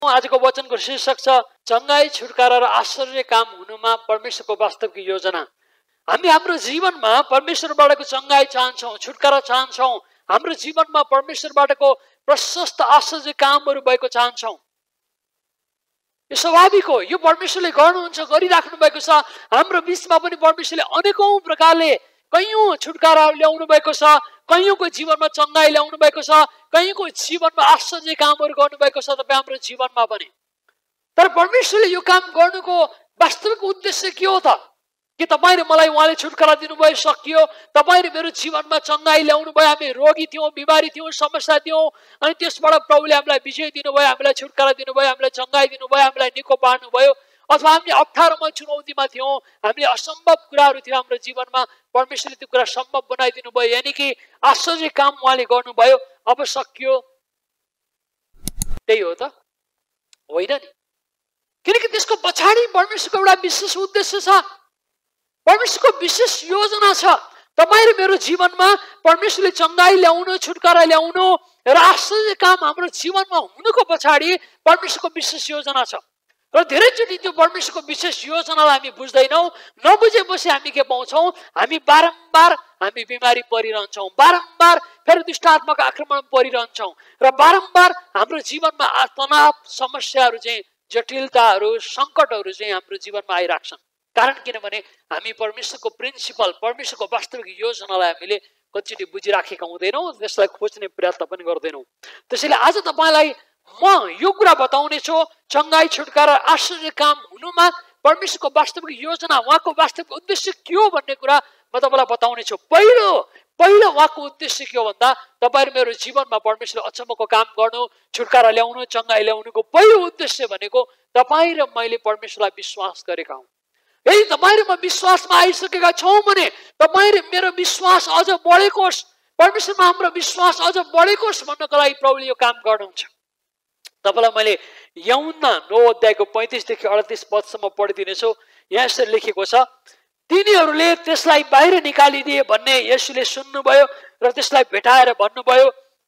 आजको वचनको शीर्षक छ चंगाई छुटकारा र आश्चर्य काम हुनुमा परमेश्वरको वास्तविक योजना। हामी हाम्रो जीवनमा परमेश्वरबाटको चंगाई चाहन्छौँ, छुटकारा चाहन्छौँ। हाम्रो जीवनमा परमेश्वरबाटको प्रशस्त आश्चर्य कामहरू भएको चाहन्छौँ। यो स्वाभाविक हो, यो परमेश्वरले गर्नुहुन्छ, गरिराख्नु भएको छ। हाम्रो बीचमा पनि परमेश्वरले अनेकौं प्रकारले कयौं छुटकाराहरू ल्याउनु भएको छ, कयौंको जीवनमा चंगाई ल्याउनु भएको छ, कयौंको जीवनमा आश्चर्य कामहरू गर्नुभएको छ तपाईँ हाम्रो जीवनमा पनि। तर परमेश्वरले यो काम गर्नुको वास्तविक उद्देश्य के हो त? कि तपाईँ र मलाई उहाँले छुटकारा दिनुभयो, सकियो। तपाईँ र मेरो जीवनमा चंगाई ल्याउनु भयो। हामी रोगी थियौँ, बिमारी थियौँ, समस्या थियौँ, अनि त्यसबाट प्रभुले हामीलाई विजय दिनुभयो, हामीलाई छुटकारा दिनुभयो, हामीलाई चंगाई दिनुभयो, हामीलाई निको पार्नुभयो। अथवा हामीले अप्ठ्यारोमा चुनौतीमा थियौँ, हामीले असम्भव कुराहरू थियो हाम्रो जीवनमा, परमेश्वरले त्यो कुरा सम्भव बनाइदिनु भयो। यानी कि आश्चर्य काम उहाँले गर्नुभयो, अब सकियो। त्यही हो त? होइन नि। किनकि त्यसको पछाडि परमेश्वरको एउटा विशेष उद्देश्य छ, परमेश्वरको विशेष योजना छ। तपाईँ र मेरो जीवनमा परमेश्वरले चंगाई ल्याउनु, छुटकारा ल्याउनु र आश्चर्य काम हाम्रो जीवनमा हुनुको पछाडि परमेश्वरको विशेष योजना छ। र धेरैचोटि त्यो परमेश्वरको विशेष योजनालाई हामी बुझ्दैनौँ। नबुझेपछि हामी के पाउँछौँ? हामी बारम्बार हामी बिमारी परिरहन्छौँ, बारम्बार फेरि दुष्ट आत्माको आक्रमण परिरहन्छौँ, र बारम्बार हाम्रो जीवनमा तनाव, समस्याहरू चाहिँ, जटिलताहरू, सङ्कटहरू चाहिँ हाम्रो जीवनमा आइराख्छन्। कारण किनभने हामी परमेश्वरको प्रिन्सिपल, परमेश्वरको वास्तविक योजनालाई हामीले कतिचोटि बुझिराखेका हुँदैनौँ, त्यसलाई खोज्ने प्रयत्न पनि गर्दैनौँ। त्यसैले आज तपाईँलाई म यो कुरा बताउने छु, चंगाई, छुटकारा, आश्चर्य काम हुनुमा परमेश्वरको वास्तविक योजना, उहाँको वास्तविक उद्देश्य के हो भन्ने कुरा म तपाईँलाई बताउने छु। पहिलो उहाँको उद्देश्य के हो भन्दा तपाईँ र मेरो जीवनमा परमेश्वरले अचम्मको काम गर्नु, छुटकारा ल्याउनु, चंगाई ल्याउनुको पहिलो उद्देश्य भनेको तपाईँ र मैले परमेश्वरलाई विश्वास गरेका हौँ। यदि तपाईँ र म विश्वासमा आइसकेका छौँ भने तपाईँ र मेरो विश्वास अझ बढेकोस्, परमेश्वरमा हाम्रो विश्वास अझ बढेकोस् भन्नको लागि प्रभुले यो काम गर्नुहुन्छ। तपाईलाई मैले यूहन्ना 9 अध्यायको 35 देखि 38 पदसम्म पढिदिनेछु। यहाँ यसरी लेखेको छ, तिनीहरूले त्यसलाई बाहिर निकालिदिए भन्ने येशूले सुन्नुभयो र त्यसलाई भेटाएर भन्नुभयो,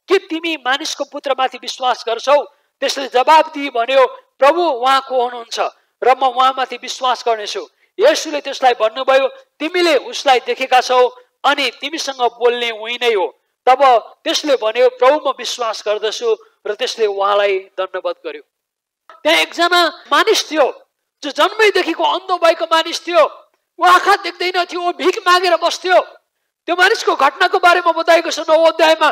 के तिमी मानिसको पुत्रमाथि विश्वास गर्छौ? त्यसले जवाब दिई भन्यो, प्रभु उहाँ को हुनुहुन्छ र म उहाँमाथि विश्वास गर्नेछु। येशूले त्यसलाई भन्नुभयो, तिमीले उसलाई देखेका छौ अनि तिमीसँग बोल्ने उही नै हो। तब त्यसले भन्यो, प्रभु म विश्वास गर्दछु, र त्यसले उहाँलाई दण्डवत गर्यो। त्यहाँ एकजना मानिस थियो जो जन्मैदेखिको अन्धो भएको मानिस थियो। ऊ आँखा देख्दैन थियो, ऊ भिख मागेर बस्थ्यो। त्यो मानिसको घटनाको बारेमा बताएको छ 9 अध्यायमा।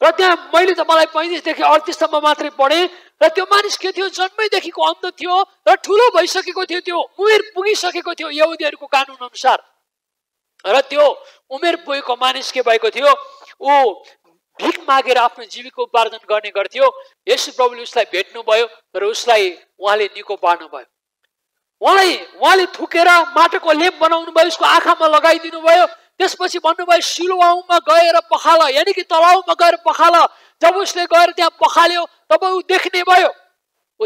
र त्यहाँ मैले त मलाई 35 देखि 38 सम्म मात्रै पढेँ। र त्यो मानिस के थियो? जन्मैदेखिको अन्धो थियो र ठुलो भइसकेको थियो, त्यो उमेर पुगिसकेको थियो यहुदीहरूको कानुन अनुसार। र त्यो उमेर पुगेको मानिस के भएको थियो? ऊ भिख मागेर आफ्नो जीविकोपार्जन गर्ने गर्थ्यो। येशू प्रभुले उसलाई भेट्नुभयो र उसलाई उहाँले निको पार्नुभयो। उहाँले थुकेर माटोको लेप बनाउनु भयो, उसको आँखामा लगाइदिनु भयो। त्यसपछि भन्नुभयो, सिलोआमा गएर पखाल, यानी कि तलाउमा गएर पखाल। जब उसले गएर त्यहाँ पखाल्यो तब ऊ देख्ने भयो। ऊ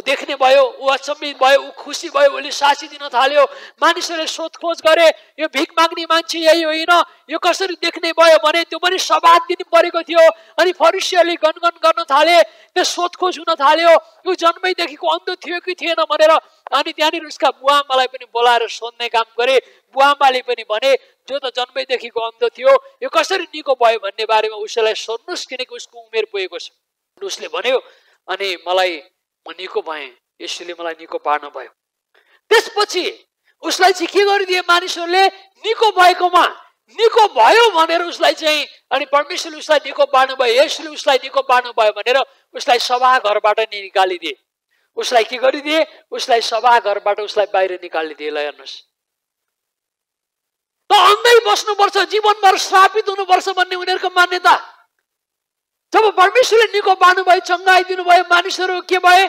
अचम्मित भयो, ऊ खुसी भयो, उसले साक्षी दिन थाल्यो। मानिसहरूले सोधखोज गरे, यो भिख माग्ने मान्छे यही होइन, यो कसरी देख्ने भयो भने त्यो पनि सबात दिन परेको थियो। अनि फरिसीहरूले गनगन गर्न थाले, त्यो सोधखोज हुन थाल्यो, यो जन्मैदेखिको अन्धो थियो कि थिएन भनेर। अनि त्यहाँनिर उसका बुवाआमालाई पनि बोलाएर सोध्ने काम गरे। बुवाआमाले पनि भने, जो त जन्मैदेखिको अन्धो थियो यो कसरी निको भयो भन्ने बारेमा उसलाई सोध्नुहोस्, किनकि उसको उमेर पुगेको छ। उसले भन्यो, अनि म निको भएँ, येशूले मलाई निको पार्नु भयो। त्यसपछि उसलाई चाहिँ के गरिदिए मानिसहरूले? निको भएकोमा निको भयो भनेर उसलाई चाहिँ, अनि परमेश्वरले उसलाई निको पार्नु भयो, येशूले उसलाई निको पार्नु भयो भनेर उसलाई सभाघरबाट नि निकालिदिए। उसलाई के गरिदिए? उसलाई सभाघरबाट उसलाई बाहिर निकालिदिए। ल हेर्नुहोस्, त अन्धै बस्नुपर्छ, जीवनभर श्रापित हुनुपर्छ भन्ने उनीहरूको मान्यता। जब परमेश्वरले निको पार्नु भयो, चंगाई दिनुभयो, मानिसहरू के भए?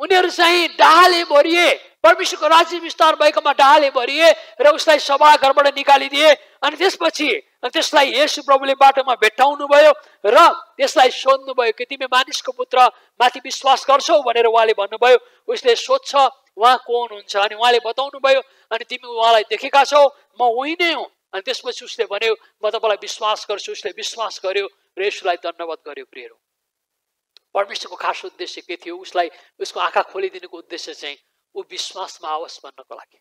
उनीहरू चाहिँ डाहाले भरिए। परमेश्वरको राज्य विस्तार भएकोमा डाहाले भरिए र उसलाई सभाघरबाट निकालिदिए। अनि त्यसपछि त्यसलाई येशू प्रभुले बाटोमा भेट्टाउनु भयो र त्यसलाई सोध्नु भयो कि तिमी मानिसको पुत्र माथि विश्वास गर्छौ भनेर उहाँले भन्नुभयो। उसले सोध्छ उहाँ को हुनुहुन्छ, अनि उहाँले बताउनु भयो, अनि तिमी उहाँलाई देखेका छौ, म उही नै हुँ। अनि त्यसपछि उसले भन्यो, म तपाईँलाई विश्वास गर्छु। उसले विश्वास गर्यो र येशूलाई दण्डवत गर्यो। प्रियहरू, परमेश्वरको खास उद्देश्य के थियो? उसलाई उसको आँखा खोलिदिनुको उद्देश्य चाहिँ ऊ विश्वासमा आओस् भन्नको लागि,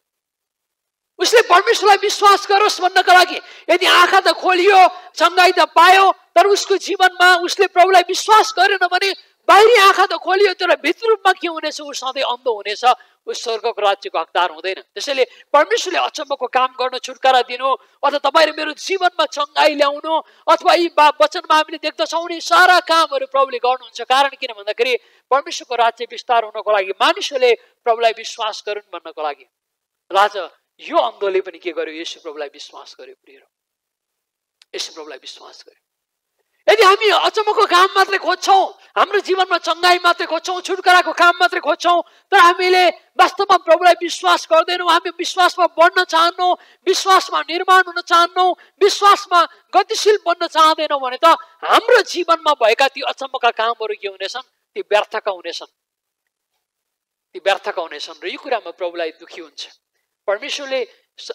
उसले परमेश्वरलाई विश्वास गरोस् भन्नको लागि। यदि आँखा त खोलियो, चङ्गाई त पायो, तर उसको जीवनमा उसले प्रभुलाई विश्वास गरेन भने बाहिरी आँखा त खोलियो तर भित्र रूपमा के हुनेछ? ऊ सधैँ अन्धो हुनेछ, ऊ स्वर्गको राज्यको हकदार हुँदैन। त्यसैले परमेश्वरले अचम्मको काम गर्न, छुटकारा दिनु अथवा तपाईँ र मेरो जीवनमा चङ्गाई ल्याउनु अथवा यी वचनमा हामीले देख्दछौँ नि सारा कामहरू प्रभुले गर्नुहुन्छ। कारण किन भन्दाखेरि परमेश्वरको राज्य विस्तार हुनको लागि, मानिसहरूले प्रभुलाई विश्वास गरून् भन्नको लागि। राजा यो अन्धोले पनि के गर्यो? येशू प्रभुलाई विश्वास गर्यो। प्रिय, येशू प्रभुलाई विश्वास गर्यो। यदि हामी अचम्मको काम मात्रै खोज्छौँ, हाम्रो जीवनमा चङ्गाई मात्रै खोज्छौँ, छुटकाराको काम मात्रै खोज्छौँ, तर हामीले वास्तवमा प्रभुलाई विश्वास गर्दैनौँ, हामी विश्वासमा बढ्न चाहन्नौँ, विश्वासमा निर्माण हुन चाहन्नौँ, विश्वासमा गतिशील बन्न चाहँदैनौँ भने त हाम्रो जीवनमा भएका ती अचम्मका कामहरू के हुनेछन्? ती व्यर्थका हुनेछन्, ती व्यर्थका हुनेछन्। र यो कुरामा प्रभुलाई दुःखी हुन्छ। परमेश्वरले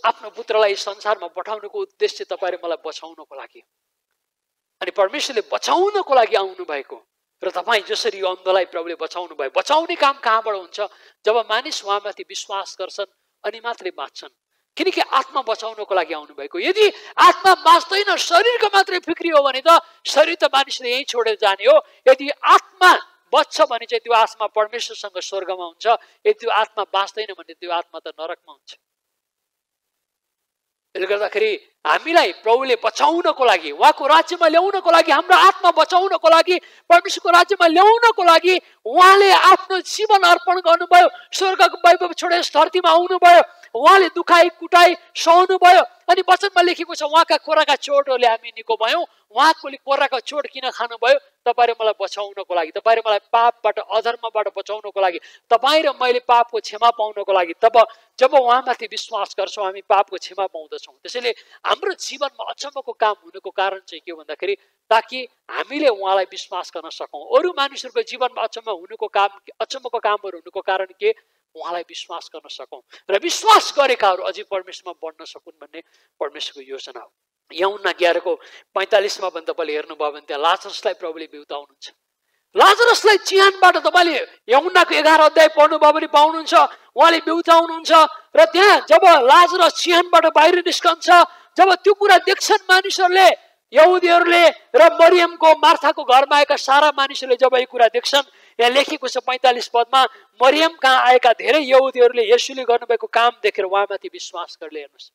आफ्नो पुत्रलाई संसारमा पठाउनुको उद्देश्य तपाईँ र मलाई बचाउनको लागि, अनि परमेश्वरले बचाउनको लागि आउनु भएको। र तपाईँ जसरी यो अन्धलाई प्रभुले बचाउनु भयो, बचाउने काम कहाँबाट हुन्छ? जब मानिस उहाँमाथि विश्वास गर्छन् अनि मात्रै बाँच्छन्। किनकि आत्मा बचाउनको लागि आउनु भएको। यदि आत्मा बाँच्दैन, शरीरको मात्रै फिक्री हो भने त शरीर त मानिसले यहीँ छोडेर जाने हो। यदि आत्मा बच्छ भने चाहिँ त्यो आत्मा परमेश्वरसँग स्वर्गमा हुन्छ, यदि त्यो आत्मा बाँच्दैन भने त्यो आत्मा त नरकमा हुन्छ। त्यसले गर्दाखेरि हामीलाई प्रभुले बचाउनको लागि, उहाँको राज्यमा ल्याउनको लागि, हाम्रो आत्मा बचाउनको लागि, परमेश्वरको राज्यमा ल्याउनको लागि उहाँले आफ्नो जीवन अर्पण गर्नुभयो। स्वर्गको वैभव छोडेर धरतीमा आउनुभयो, उहाँले दुखाइ कुटाइ सहनुभयो। अनि वचनमा लेखेको छ उहाँका कोराका चोटहरूले हामी निको भयौँ। उहाँको कोराका चोट किन खानुभयो? तपाईँ र मलाई बचाउनको लागि, तपाईँ र मलाई पापबाट, अधर्मबाट बचाउनको लागि, तपाईँ र मैले पापको क्षमा पाउनको लागि। तब जब उहाँमाथि विश्वास गर्छौँ हामी पापको क्षमा पाउँदछौँ। त्यसैले हाम्रो जीवनमा अचम्मको काम हुनुको कारण चाहिँ के हो भन्दाखेरि ताकि हामीले उहाँलाई विश्वास गर्न सकौँ। अरू मानिसहरूको जीवनमा अचम्मको कामहरू हुनुको कारण के? उहाँलाई विश्वास गर्न सकौँ र विश्वास गरेकाहरू अझै परमेश्वरमा बढ्न सकुन् भन्ने परमेश्वरको योजना हो। यूहन्ना 11 को 45 भन्दा तपाईँले हेर्नुभयो भने त्यहाँ लाजरसलाई प्रभुले बिउताउनुहुन्छ। लाजरसलाई चिहानबाट तपाईँले यूहन्नाको 11 अध्याय पढ्नुभयो भने पाउनुहुन्छ, उहाँले बिउताउनुहुन्छ। र त्यहाँ जब लाजरस चिहानबाट बाहिर निस्कन्छ, जब त्यो कुरा देख्छन् मानिसहरूले, यहुदीहरूले र मरियमको मार्थाको घरमा आएका सारा मानिसहरूले जब यो कुरा देख्छन्, यहाँ लेखेको छ 45 पदमा, मरियम कहाँ आएका धेरै यहुदीहरूले येशूले गर्नुभएको काम देखेर उहाँमाथि विश्वास गर्ने। हेर्नुहोस्,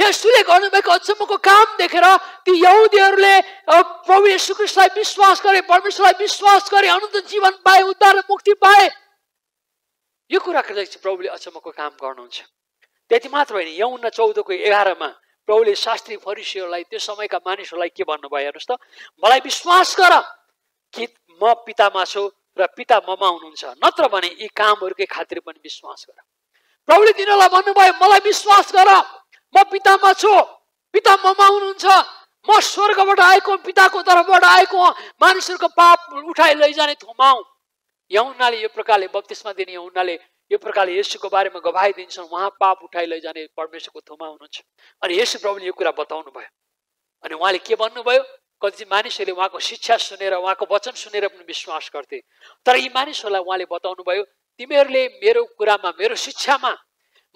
येशूले गर्नुभएको अचम्मको काम देखेर ती यहुदीहरूले प्रभु येशू ख्रीष्टलाई विश्वास गरे, परमेश्वरलाई विश्वास गरे, अनन्त जीवन पाए, उद्धार र मुक्ति पाए। यो कुराको लागि प्रभुले अचम्मको काम गर्नुहुन्छ। त्यति मात्र होइन, यूहन्ना 14 को 11 मा प्रभुले शास्त्री फरिसीहरूलाई, त्यो समयका मानिसहरूलाई के भन्नुभयो? हेर्नुहोस् त, मलाई विश्वास गर कि म पितामा छु र पिता ममा हुनुहुन्छ, नत्र भने यी कामहरूकै खातिर पनि विश्वास गर। प्रभुले तिनीहरूलाई भन्नुभयो मलाई विश्वास गर, म पितामा छु, पिता ममा हुनुहुन्छ, म स्वर्गबाट आएको, पिताको तर्फबाट आएको, मानिसहरूको पाप उठाइ लैजाने थोमा हुँ। यूहन्नाले यो प्रकारले बप्तिस्मा दिने यूहन्नाले यो प्रकारले येशूको बारेमा गवाही दिन्छन्, उहाँ पाप उठाइ लैजाने परमेश्वरको थोमा हुनुहुन्छ। अनि येशू प्रभुले यो कुरा बताउनु भयो। अनि उहाँले के भन्नुभयो? कति मानिसहरूले उहाँको शिक्षा सुनेर, उहाँको वचन सुनेर पनि विश्वास गर्थे, तर यी मानिसहरूलाई उहाँले बताउनु भयो तिमीहरूले मेरो कुरामा, मेरो शिक्षामा,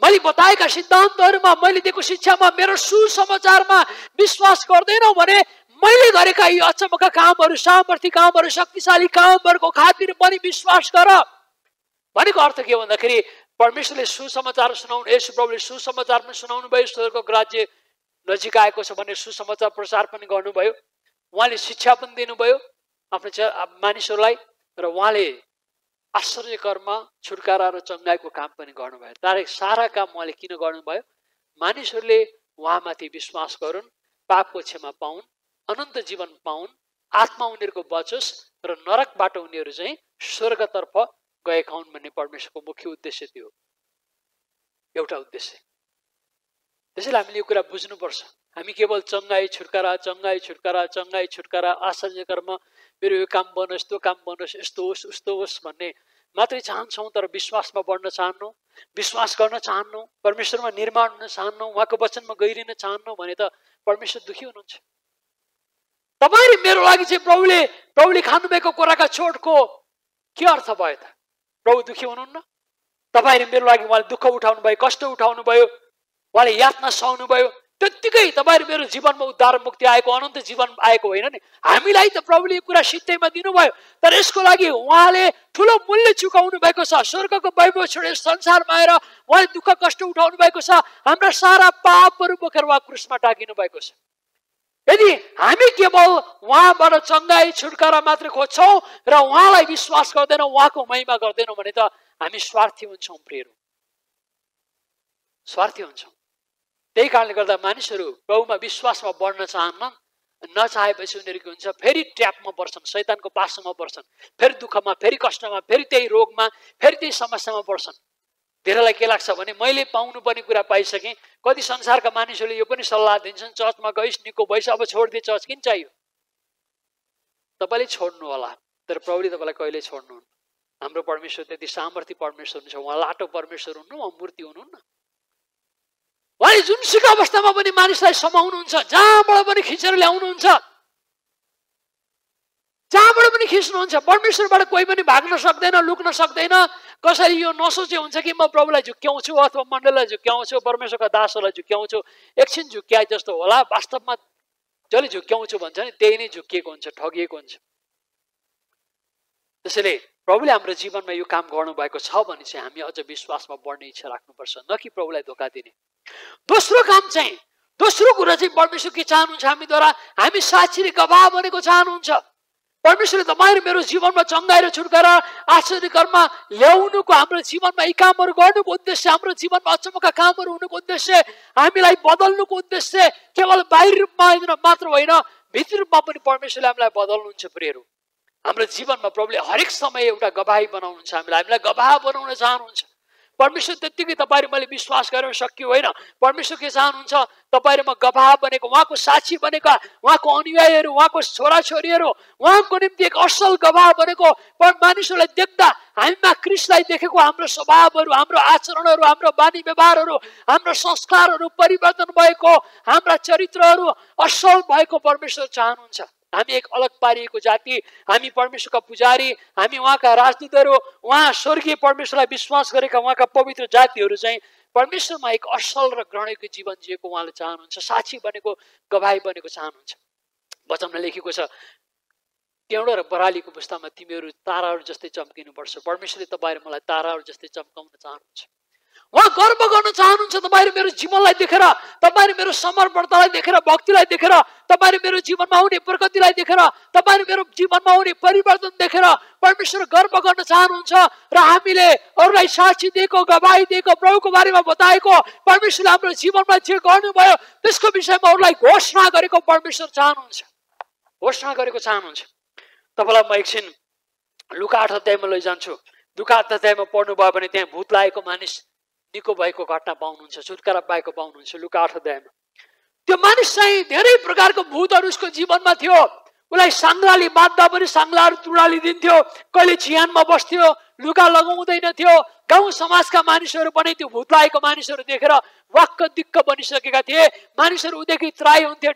मैले बताएका सिद्धान्तहरूमा, मैले दिएको शिक्षामा, मेरो सुसमाचारमा विश्वास गर्दैनौ भने मैले गरेका यी अचम्मका कामहरू, सामर्थ्य कामहरू, शक्तिशाली कामहरूको खातिर पनि विश्वास गर। भनेको अर्थ के भन्दाखेरि परमेश्वरले सुसमाचार सुनाउनु, येशू प्रभुले सुसमाचार पनि सुनाउनु भयो, स्वर्गको राज्य नजिक आएको छ भन्ने सुसमाचार प्रचार पनि गर्नुभयो। उहाँले शिक्षा पनि दिनुभयो आफ्नो मानिसहरूलाई, र उहाँले आश्चर्य कर्म, छुटकारा र चङ्गाईको काम पनि गर्नुभयो। तर सारा काम उहाँले किन गर्नुभयो? मानिसहरूले उहाँमाथि विश्वास गरून्, पापको क्षमा पाउन्, अनन्त जीवन पाउन्, आत्मा उनीहरूको बचोस् र नरकबाट उनीहरू चाहिँ स्वर्गतर्फ गएका हुन् भन्ने परमेश्वरको मुख्य उद्देश्य थियो, एउटा उद्देश्य। त्यसैले हामीले यो कुरा बुझ्नुपर्छ। हामी केवल चङ्गाई छुटकारा, चङ्गाई छुटकारा, चङ्गाई छुटकारा, आश्चर्य कर्म, मेरो यो काम बनोस्, त्यो काम बनोस्, यस्तो होस्, उस्तो होस् भन्ने मात्रै चाहन्छौँ, तर विश्वासमा बढ्न चाहन्नौँ, विश्वास गर्न चाहन्नौँ, परमेश्वरमा निर्माण हुन चाहन्नौँ, उहाँको वचनमा गहिरिन चाहन्नौँ भने त परमेश्वर दुखी हुनुहुन्छ। तपाईँ र मेरो लागि चाहिँ प्रभुले खानुभएको कुराका चोटको के अर्थ भयो त? प्रभु दुखी हुनुहुन्न? तपाईँ र मेरो लागि उहाँले दुःख उठाउनु भयो, कष्ट उठाउनु भयो, उहाँले यातना सहनु भयो। त्यत्तिकै तपाईँ र मेरो जीवनमा उद्धार मुक्ति आएको, अनन्त जीवन आएको होइन नि। हामीलाई त प्रभुले यो कुरा सित्तैमा दिनुभयो, तर यसको लागि उहाँले ठुलो मूल्य चुकाउनु भएको छ। स्वर्गको वैभव छोडेर संसारमा आएर उहाँले दुःख कष्ट उठाउनु भएको छ। हाम्रा सारा पापहरू बोकेर उहाँ क्रुसमा टाँगिनु भएको छ। यदि हामी केवल उहाँबाट चङ्गाई छुटकारा मात्र खोज्छौँ र उहाँलाई विश्वास गर्दैनौँ, उहाँको महिमा गर्दैनौँ भने त हामी स्वार्थी हुन्छौँ प्रियहरू, स्वार्थी हुन्छौँ। त्यही कारणले गर्दा मानिसहरू प्रभुमा विश्वासमा बढ्न चाहन्न, नचाहेपछि उनीहरू के हुन्छ, फेरि ट्र्यापमा पर्छन्, शैतानको पासमा पर्छन्, फेरि दुःखमा, फेरि कष्टमा, फेरि त्यही रोगमा, फेरि त्यही समस्यामा पर्छन्। धेरैलाई के लाग्छ भने मैले पाउनुपर्ने कुरा पाइसकेँ। कति संसारका मानिसहरूले यो पनि सल्लाह दिन्छन्, चर्चमा गइस्, निको भइस्, अब छोडिदिए चर्च किन चाहियो? तपाईँले छोड्नु होला, तर प्रभुले तपाईँलाई कहिले छोड्नुहुन्न। हाम्रो परमेश्वर त्यति सामर्थ्य परमेश्वर हुनुहुन्छ। उहाँ लाटो परमेश्वर हुनु, उहाँ मूर्ति हुनुहुन्न। उहाँले जुनसुकै अवस्थामा पनि मानिसलाई समाउनुहुन्छ, जहाँबाट पनि खिचेर ल्याउनुहुन्छ, जहाँबाट पनि खिच्नुहुन्छ। परमेश्वरबाट कोही पनि भाग्न सक्दैन, लुक्न सक्दैन। कसरी यो नसोचे हुन्छ कि म प्रभुलाई झुक्क्याउँछु अथवा मण्डललाई झुक्क्याउँछु, परमेश्वरका दासहरूलाई झुक्क्याउँछु, एकछिन झुक्क्याए जस्तो होला। वास्तवमा जसले झुक्क्याउँछु भन्छ नि त्यही नै झुक्किएको हुन्छ, ठगिएको हुन्छ। त्यसैले प्रभुले हाम्रो जीवनमा यो काम गर्नुभएको छ भने चाहिँ हामी अझ विश्वासमा बढ्ने इच्छा राख्नुपर्छ, न कि प्रभुलाई धोका दिने। दोस्रो काम चाहिँ, दोस्रो कुरा चाहिँ परमेश्वर के चाहनुहुन्छ हामीद्वारा? हामी साक्षी र गवाह बनेको चाहनुहुन्छ। परमेश्वरले तपाईँ र मेरो जीवनमा चङ्गाई र छुटकारा, आश्चर्य कर्म ल्याउनुको, हाम्रो जीवनमा यी कामहरू गर्नुको उद्देश्य, हाम्रो जीवनमा अचम्मका कामहरू हुनुको उद्देश्य, हामीलाई बदल्नुको उद्देश्य केवल बाहिर रूपमा मात्र होइन, भित्री रूपमा पनि परमेश्वरले हामीलाई बदल्नुहुन्छ प्रियहरू। हाम्रो जीवनमा प्रभुले हरेक समय एउटा गवाही बनाउनुहुन्छ, हामीलाई गवाह बनाउन चाहनुहुन्छ। परमेश्वर त्यत्तिकै तपाईँ र मैले विश्वास गरेर सकियो होइन। परमेश्वर के चाहनुहुन्छ? तपाईँ र म गवाह बनेको, उहाँको साक्षी बनेका, उहाँको अनुयायीहरू, उहाँको छोराछोरीहरू, उहाँको निम्ति एक असल गवाह बनेको। पर मानिसहरूलाई देख्दा हामीमा क्रिस्टलाई देखेको हाम्रो स्वभावहरू, हाम्रो आचरणहरू, हाम्रो बानी व्यवहारहरू, हाम्रो संस्कारहरू परिवर्तन भएको, हाम्रा चरित्रहरू असल भएको परमेश्वर चाहनुहुन्छ। हामी एक अलग पारिएको जाति, हामी परमेश्वरका पुजारी, हामी उहाँका राजदूतहरू, उहाँ स्वर्गीय परमेश्वरलाई विश्वास गरेका उहाँका पवित्र जातिहरू चाहिँ परमेश्वरमा एक असल र ग्रहणीय जीवन जिएको उहाँले चाहनुहुन्छ। साक्षी बनेको, गवाही बनेको चाहनुहुन्छ। वचनमा लेखेको छ, त्यौँडो र बरालीको पुस्तामा तिमीहरू ताराहरू जस्तै चम्किनुपर्छ। परमेश्वरले तपाईँ र मलाई ताराहरू जस्तै चम्काउन चाहनुहुन्छ। उहाँ गर्व गर्न चाहनुहुन्छ तपाईँ र मेरो जीवनलाई देखेर, तपाईँ र मेरो समर्पणतालाई देखेर, भक्तिलाई देखेर, तपाईँ र मेरो जीवनमा आउने प्रगतिलाई देखेर, तपाईँ र मेरो जीवनमा आउने परिवर्तन देखेर परमेश्वर गर्व गर्न चाहनुहुन्छ। र हामीले अरूलाई साक्षी दिएको, गवाही दिएको, प्रभुको बारेमा बताएको, परमेश्वरले हाम्रो जीवनमा जे गर्नुभयो त्यसको विषयमा अरूलाई घोषणा गरेको परमेश्वर चाहनुहुन्छ, घोषणा गरेको चाहनुहुन्छ। तपाईँलाई म एकछिन लुका 8 अध्यायमा लैजान्छु। लुका 8 अध्यायमा पढ्नुभयो भने त्यहाँ भूत लागेको मानिस निको भएको घटना पाउनुहुन्छ, छुटकारा पाएको पाउनुहुन्छ। लुका 8 अध्यायमा त्यो मानिस चाहिँ धेरै प्रकारको भूतहरू उसको जीवनमा थियो। उसलाई साङ्ग्राले बाँध्दा पनि साङ्ग्लाहरू तुडाली दिन्थ्यो, कहिले चिहानमा बस्थ्यो, लुगा लगाउँदैन थियो। गाउँ समाजका मानिसहरू पनि त्यो भूत लागेको मानिसहरू देखेर वाक्क दिक्क बनिसकेका थिए। मानिसहरू उदेखि त्राई हुन्थे,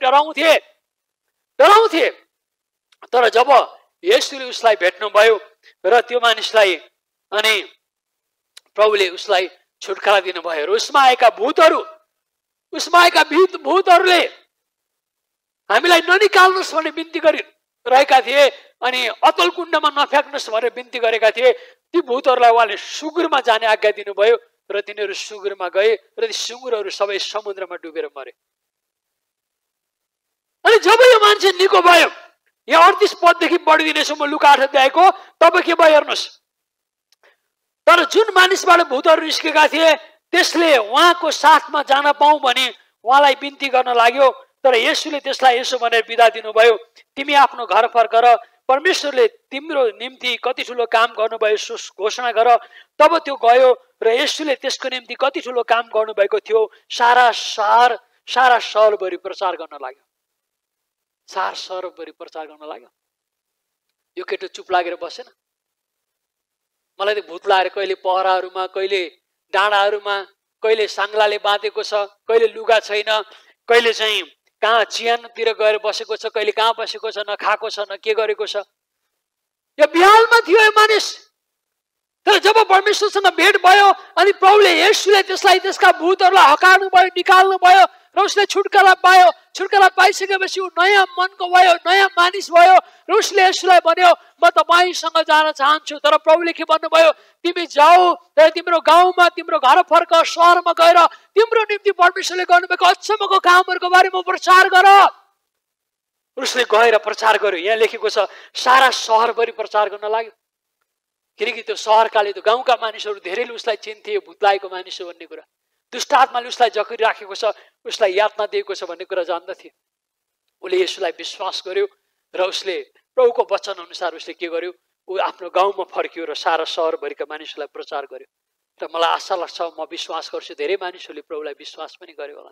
डराउँथे। तर जब येशूले उसलाई भेट्नुभयो र त्यो मानिसलाई, अनि प्रभुले उसलाई छुटकारा दिनुभयो र उसमा आएका भूतहरूले हामीलाई ननिकाल्नुहोस् भनेर बिन्ती गरिरहेका थिए, अनि अतल कुण्डमा नफ्याक्नुहोस् भनेर बिन्ती गरेका थिए। ती भूतहरूलाई उहाँले सुँगुरमा जाने आज्ञा दिनुभयो र तिनीहरू सुँगुरमा गए र ती सुँगुरहरू सबै समुद्रमा डुबेर मरे। अनि जब यो मान्छे निको भयो, यहाँ 38 पददेखि पढिदिनेछु म लुका 8 अध्यायको, तब के भयो हेर्नुहोस्। तर जुन मानिसबाट भूतहरू निस्केका थिए त्यसले उहाँको साथमा जान पाऊँ भने उहाँलाई बिन्ती गर्न लाग्यो। तर येशूले त्यसलाई यसो भनेर बिदा दिनुभयो, तिमी आफ्नो घर फर्क र परमेश्वरले तिम्रो निम्ति कति ठुलो काम गर्नुभयो घोषणा गर। तब त्यो गयो र येशूले त्यसको निम्ति कति ठुलो काम गर्नुभएको थियो सारा सहरभरि प्रचार गर्न लाग्यो। सारा सहरभरि प्रचार गर्न लाग्यो। यो केटो चुप लागेर बसेन। मलाई त भूत लागेर कहिले पहराहरूमा, कहिले डाँडाहरूमा, कहिले साङ्लाले बाँधेको छ, कहिले लुगा छैन, कहिले चाहिँ कहाँ चिहानतिर गएर बसेको छ, कहिले कहाँ बसेको छ, न खाएको छ, न के गरेको छ। यो बिहालमा थियो यो मानिस। तर जब परमेश्वरसँग भेट भयो अनि प्रभुले येशूले त्यसलाई त्यसका भूतहरूलाई हकार्नु भयो, निकाल्नु भयो र उसले छुटकारा पायो। छुटकारा पाइसकेपछि ऊ नयाँ मनको भयो, नयाँ मानिस भयो र उसले येशूलाई भन्यो म तपाईसँग जान चाहन्छु। तर प्रभुले के भन्नुभयो, तिमी जाऊ र तिम्रो गाउँमा, तिम्रो घर फर्क, सहरमा गएर तिम्रो निम्ति परमेश्वरले गर्नुभएको अचम्मको कामहरूको बारेमा प्रचार गर। उसले गएर प्रचार गर्यो। यहाँ लेखेको छ सारा सहरभरि प्रचार गर्न लाग्यो। किनकि त्यो सहरकाले, त्यो गाउँका मानिसहरू धेरैले उसलाई चिन्थे, भूत लागेको मानिस हो भन्ने कुरा, दुष्ट आत्माले उसलाई जकरी राखेको छ, उसलाई यातना दिएको छ भन्ने कुरा जान्दथे। उसले येशूलाई विश्वास गर्यो र उसले प्रभुको वचन अनुसार उसले के गर्यो, ऊ आफ्नो गाउँमा फर्कियो र सारा सहरभरिका मानिसहरूलाई प्रचार गर्यो। र मलाई आशा लाग्छ, म विश्वास गर्छु धेरै मानिसहरूले प्रभुलाई विश्वास पनि गर्यो होला।